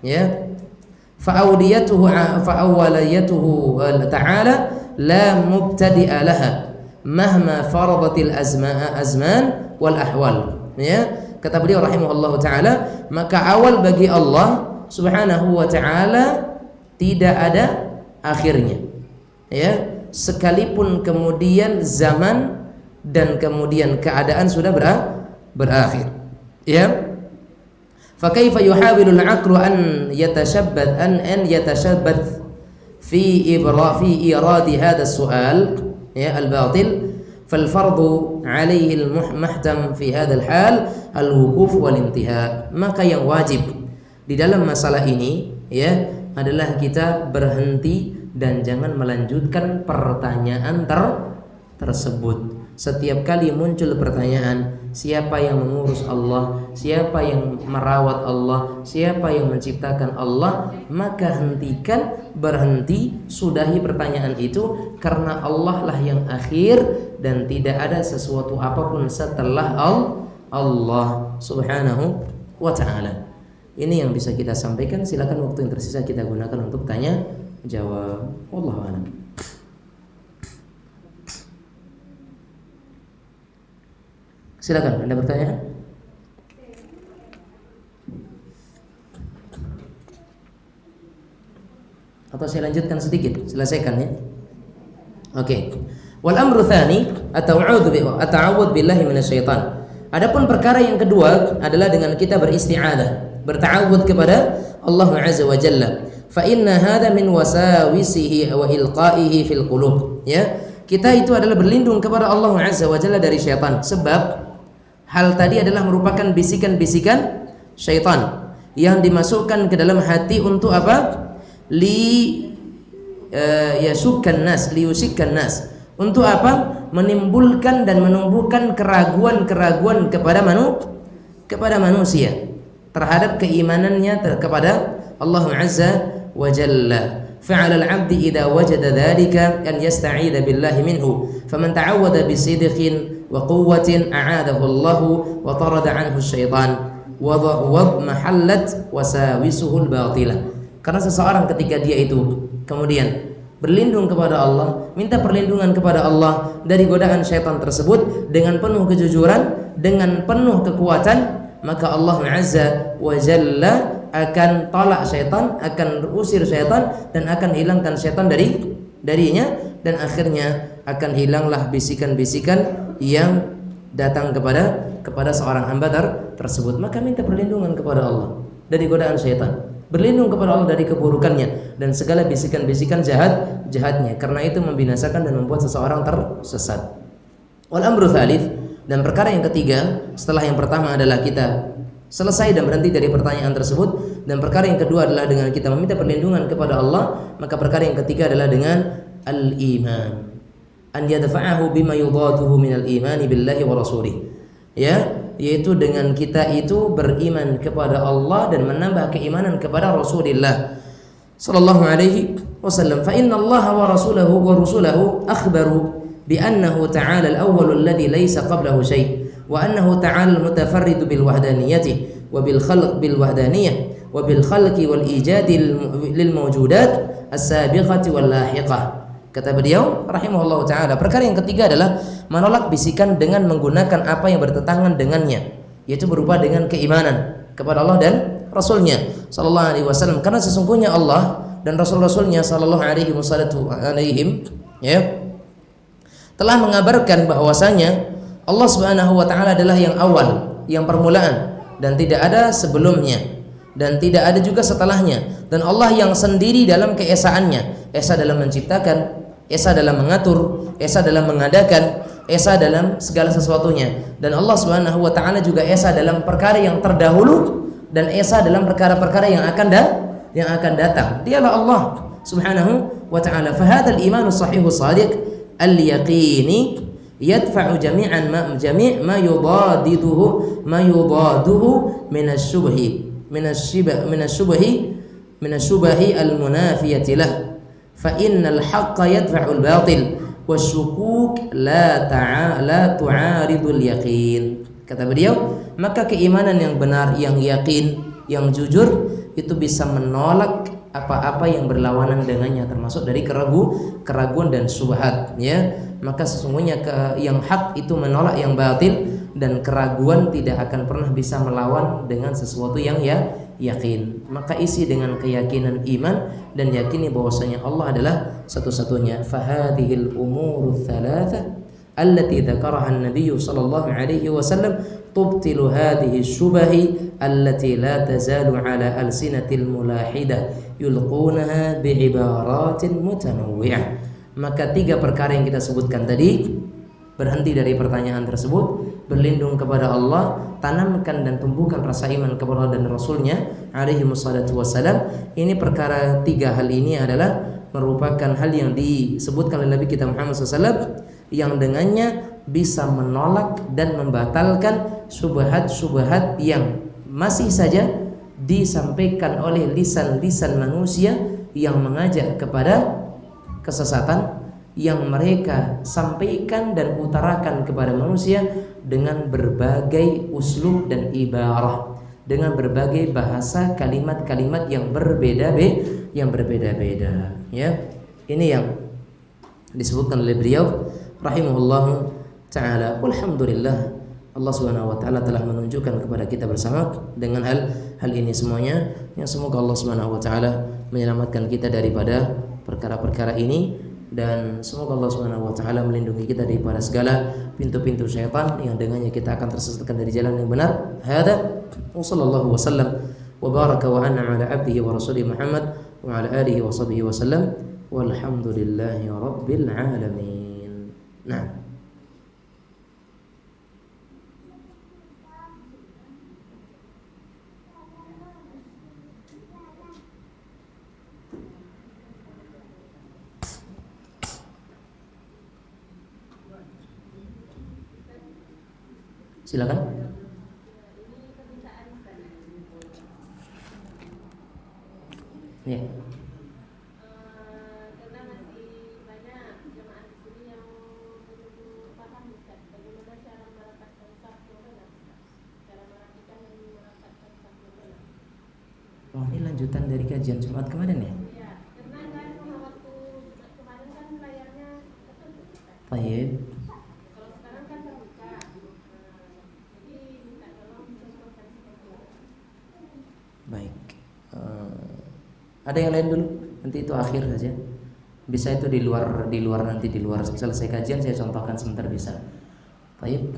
[SPEAKER 1] ya fa'awliyatuhu ta'ala la mubtadi'a laha mahma faradatil azman wal ahwal. Ya, kata beliau rahimahullahu taala, maka awal bagi Allah Subhanahu wa taala tidak ada akhirnya. Ya, sekalipun kemudian zaman dan kemudian keadaan sudah berakhir. Ya, fa kaifa yuhawilu al-aqlu an yatashabbath fi iradi hadha as-su'al ya al-batil, fal fardu alaihi al-muhtam fi hadha al-hal al-wuquf wal intiha. Maka yang wajib di dalam masalah ini ya adalah kita berhenti dan jangan melanjutkan pertanyaan tersebut. Setiap kali muncul pertanyaan, siapa yang mengurus Allah, siapa yang merawat Allah, siapa yang menciptakan Allah, maka berhenti, sudahi pertanyaan itu, karena Allah lah yang akhir dan tidak ada sesuatu apapun setelah Allah Subhanahu wa ta'ala. Ini yang bisa kita sampaikan. Silakan waktu yang tersisa kita gunakan untuk tanya jawab. Wallahu a'lam. Silakan, Anda bertanya. Atau saya lanjutkan sedikit, selesaikan ya. Oke. Wal amru tsani at-ta'awudz billahi minasyaitan. Adapun perkara yang kedua adalah dengan kita beristi'adzah, berta'awudz kepada Allah Azza wa Jalla. Fa inna hadha min wasawisihi wa ilqaihi fil qulub. Ya, kita itu adalah berlindung kepada Allah Azza wa Jalla dari syaitan, sebab hal tadi adalah merupakan bisikan-bisikan syaitan yang dimasukkan ke dalam hati untuk apa? Yasukkan nas. Untuk apa? Menimbulkan dan menumbuhkan keraguan-keraguan kepada manusia terhadap keimanannya kepada Allah Azza wa Jalla. فعلى العبد إذا وجد ذلك أن يستعيذ بالله منه فمن تعوذ بصدق وقوة أعاذه الله وطرد عنه الشيطان وضمحلت وساوسه الباطلة. Karena seseorang ketika dia itu kemudian berlindung kepada Allah, minta perlindungan kepada Allah dari godaan syaitan tersebut dengan penuh kejujuran, dengan penuh kekuatan, maka Allah Azza wa Jalla akan tolak syaitan, akan usir syaitan, dan akan hilangkan syaitan darinya, dan akhirnya akan hilanglah bisikan-bisikan yang datang kepada seorang hamba tersebut. Maka minta perlindungan kepada Allah dari godaan syaitan, berlindung kepada Allah dari keburukannya dan segala bisikan-bisikan jahatnya, karena itu membinasakan dan membuat seseorang tersesat. Wal amru tsalits, dan perkara yang ketiga setelah yang pertama adalah kita selesai dan berhenti dari pertanyaan tersebut, dan perkara yang kedua adalah dengan kita meminta perlindungan kepada Allah, maka perkara yang ketiga adalah dengan al-iman, an yadfa'ahu bima yudaduhu minal imani billahi wa rasulih, yaitu dengan kita itu beriman kepada Allah dan menambah keimanan kepada Rasulullah sallallahu alaihi wasallam. Fa inna Allah wa rasulahu akhbaru bi annahu ta'ala al-awwal alladhi laysa qablahu shay', wa annahu ta'ala al-mutafarrid bil wahdaniyati wa bil khalq bil wahdaniyah wa bil khalqi wal ijadi lil mawjudat as-sabiqati wal lahiqah. Kata beliau rahimahullah taala, perkara yang ketiga adalah menolak bisikan dengan menggunakan apa yang bertentangan dengannya, yaitu berupa dengan keimanan kepada Allah dan Rasulnya sallallahu alaihi wasallam. Karena sesungguhnya Allah dan Rasul-Rasulnya sallallahu alaihi wasallam telah mengabarkan bahwasanya Allah Subhanahu wa taala adalah yang awal, yang permulaan, dan tidak ada sebelumnya dan tidak ada juga setelahnya, dan Allah yang sendiri dalam keesaannya, esa dalam menciptakan, esa dalam mengatur, esa dalam mengadakan, esa dalam segala sesuatunya, dan Allah Subhanahu wa taala juga esa dalam perkara yang terdahulu dan esa dalam perkara-perkara yang akan datang. Dialah Allah Subhanahu wa taala. Fa hadzal imanu sahihu shadiq al-yaqini yadfa'u jami'an ma yudadiduhu min asyubahi al-munafiyati lah, fa innal haqqa yadfa'u al-batil wasyukuk la tu'aridul yaqin. Kata beliau, maka keimanan yang benar, yang yakin, yang jujur itu bisa menolak apa-apa yang berlawanan dengannya, termasuk dari keraguan dan syubhat, maka sesungguhnya yang hak itu menolak yang batil, dan keraguan tidak akan pernah bisa melawan dengan sesuatu yang yakin. Maka isi dengan keyakinan iman dan yakini bahwasanya Allah adalah satu-satunya. Fahadhil umuru tsalatsa allati dzakaraha an-nabiy sallallahu alaihi wasallam tubtilu hadhihi syubahi allati la tazalu ala alsinatil mulahidah yulqunaha bi'ibaratin mutanawwi'ah. Maka tiga perkara yang kita sebutkan tadi, berhenti dari pertanyaan tersebut, berlindung kepada Allah, tanamkan dan tumbuhkan rasa iman kepada Allah dan Rasulnya alaihi wassalatu wassalam. Ini perkara tiga hal ini adalah merupakan hal yang disebutkan oleh Nabi kita Muhammad SAW, yang dengannya bisa menolak dan membatalkan syubhat-syubhat yang masih saja disampaikan oleh lisan-lisan manusia yang mengajak kepada kesesatan, yang mereka sampaikan dan utarakan kepada manusia dengan berbagai uslub dan ibarah, dengan berbagai bahasa kalimat-kalimat yang berbeda-beda. Ini yang disebutkan oleh beliau rahimahullah taala. Alhamdulillah, Allah Subhanahu wa taala telah menunjukkan kepada kita bersama dengan hal ini semuanya, yang semoga Allah Subhanahu wa taala menyelamatkan kita daripada perkara-perkara ini, dan semoga Allah Subhanahu wa taala melindungi kita daripada segala pintu-pintu syaitan yang dengannya kita akan tersesatkan dari jalan yang benar. Hada wa sallallahu wasallam wa baraka wa an'ama ala abdihi wa rasulih Muhammad wa ala alihi wa sahbihi wasallam walhamdulillahi rabbil alamin. Nah, silakan. Ya.
[SPEAKER 2] Karena masih banyak jemaah di sini yang belum paham Ustaz, bagaimana cara merapatkan saf yang benar, cara merapikan dan merapatkan saf yang benar.
[SPEAKER 1] Oh, ini lanjutan dari kajian Jumat kemarin ya?
[SPEAKER 2] Ya, karena kan waktu Jumat kemarin kan layarnya ketutup Ustaz.
[SPEAKER 1] Baik.
[SPEAKER 2] Kalau sekarang kan terbuka. Jadi minta tolong contohkan seperti itu.
[SPEAKER 1] Baik. Ada yang lain dulu? Nanti itu akhir saja. Bisa itu di luar selesai kajian saya contohkan sebentar bisa. Baik.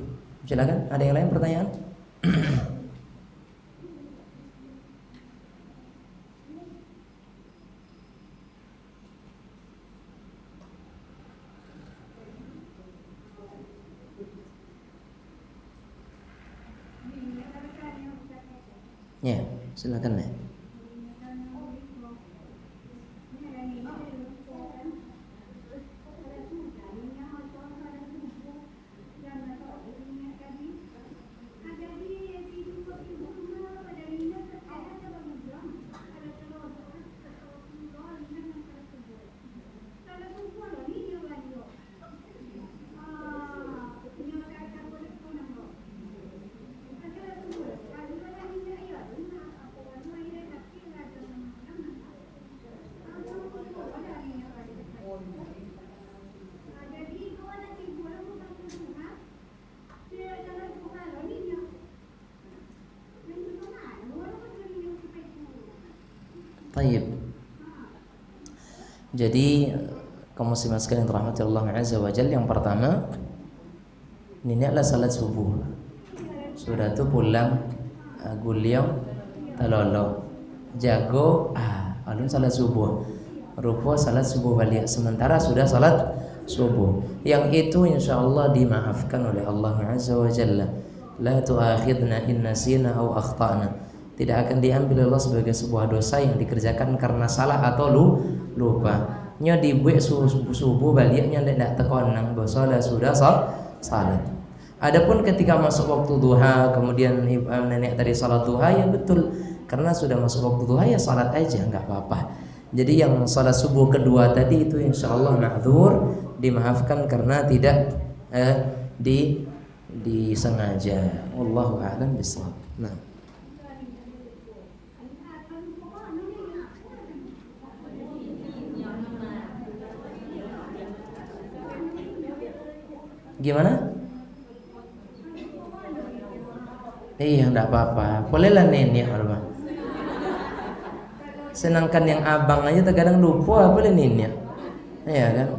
[SPEAKER 1] Silakan. Ada yang lain pertanyaan? Ya, silakan ya. Tayyib. Jadi kaum muslimin sekalian rahmati Allah azza wa jalla, yang pertama ini adalah salat subuh. Sudah tu pulang guliang talolo jago alun salat subuh. Rupa salat subuh balik sementara sudah salat subuh. Yang itu insyaallah dimaafkan oleh Allah azza wa jalla. La tu'akhidna in nasina aw akhtana. Tidak akan diambil Allah sebagai sebuah dosa yang dikerjakan karena salah atau lupa. Nya dibuat subuh baliknya tidak tekonang bahwa sudah salat. Adapun ketika masuk waktu duha kemudian nenek tadi salat duha, ya betul, karena sudah masuk waktu duha ya salat aja nggak apa-apa. Jadi yang salat subuh kedua tadi itu insyaallah ma'dzur, dimaafkan karena tidak disengaja. Wallahu a'lam bishawab. Nah. Gimana? Iya, enggak apa-apa. Bolehlah nenek apa. Senangkan yang abang aja terkadang lupa, boleh nenek. Iya kan?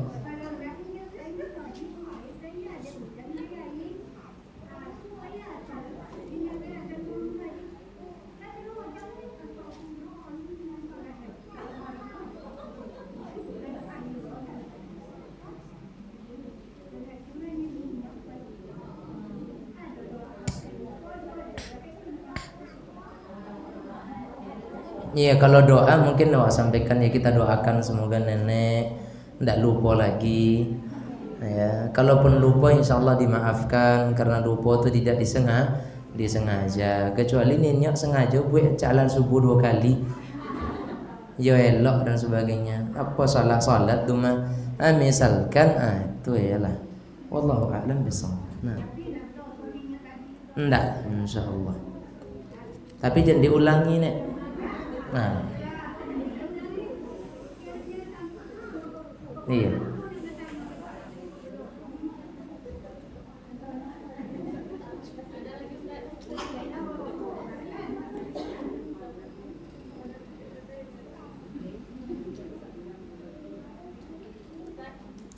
[SPEAKER 1] Iya, kalau doa mungkin doa sampaikan ya, kita doakan semoga nenek tidak lupa lagi. Ya, kalaupun lupa insyaallah dimaafkan karena lupa itu tidak disengaja. Kecuali nenek sengaja buat jalan subuh 2 kali. Ya elok dan sebagainya. Apa salat cuma misalkan itu yalah. Wallahu a'lam bishawab. Nah. Enggak, insyaallah. Tapi jangan diulangi, Nek. Nah, iya.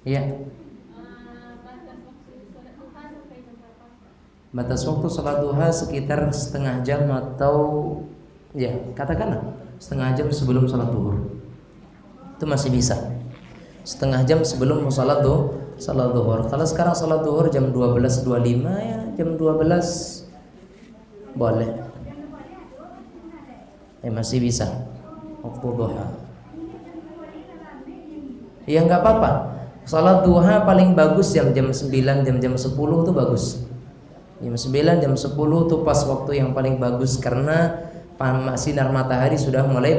[SPEAKER 1] Iya. Batas waktu sholat duha sekitar setengah jam atau ya katakanlah setengah jam sebelum sholat duhur. Itu masih bisa. Setengah jam sebelum sholat salat duhur. Kalau sekarang salat duhur jam 12.25 ya jam 12 boleh. Masih bisa waktu duha. Ya nggak apa-apa. Salat duha paling bagus jam 9, jam 10 tuh bagus. Jam 9, jam 10 tuh pas waktu yang paling bagus karena sinar matahari sudah mulai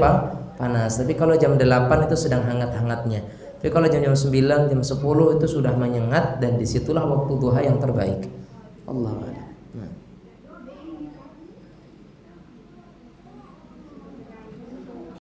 [SPEAKER 1] panas. Tapi kalau jam 8 itu sedang hangat-hangatnya. Tapi kalau jam 9, jam 10 itu sudah menyengat dan disitulah waktu duha yang terbaik. Allah.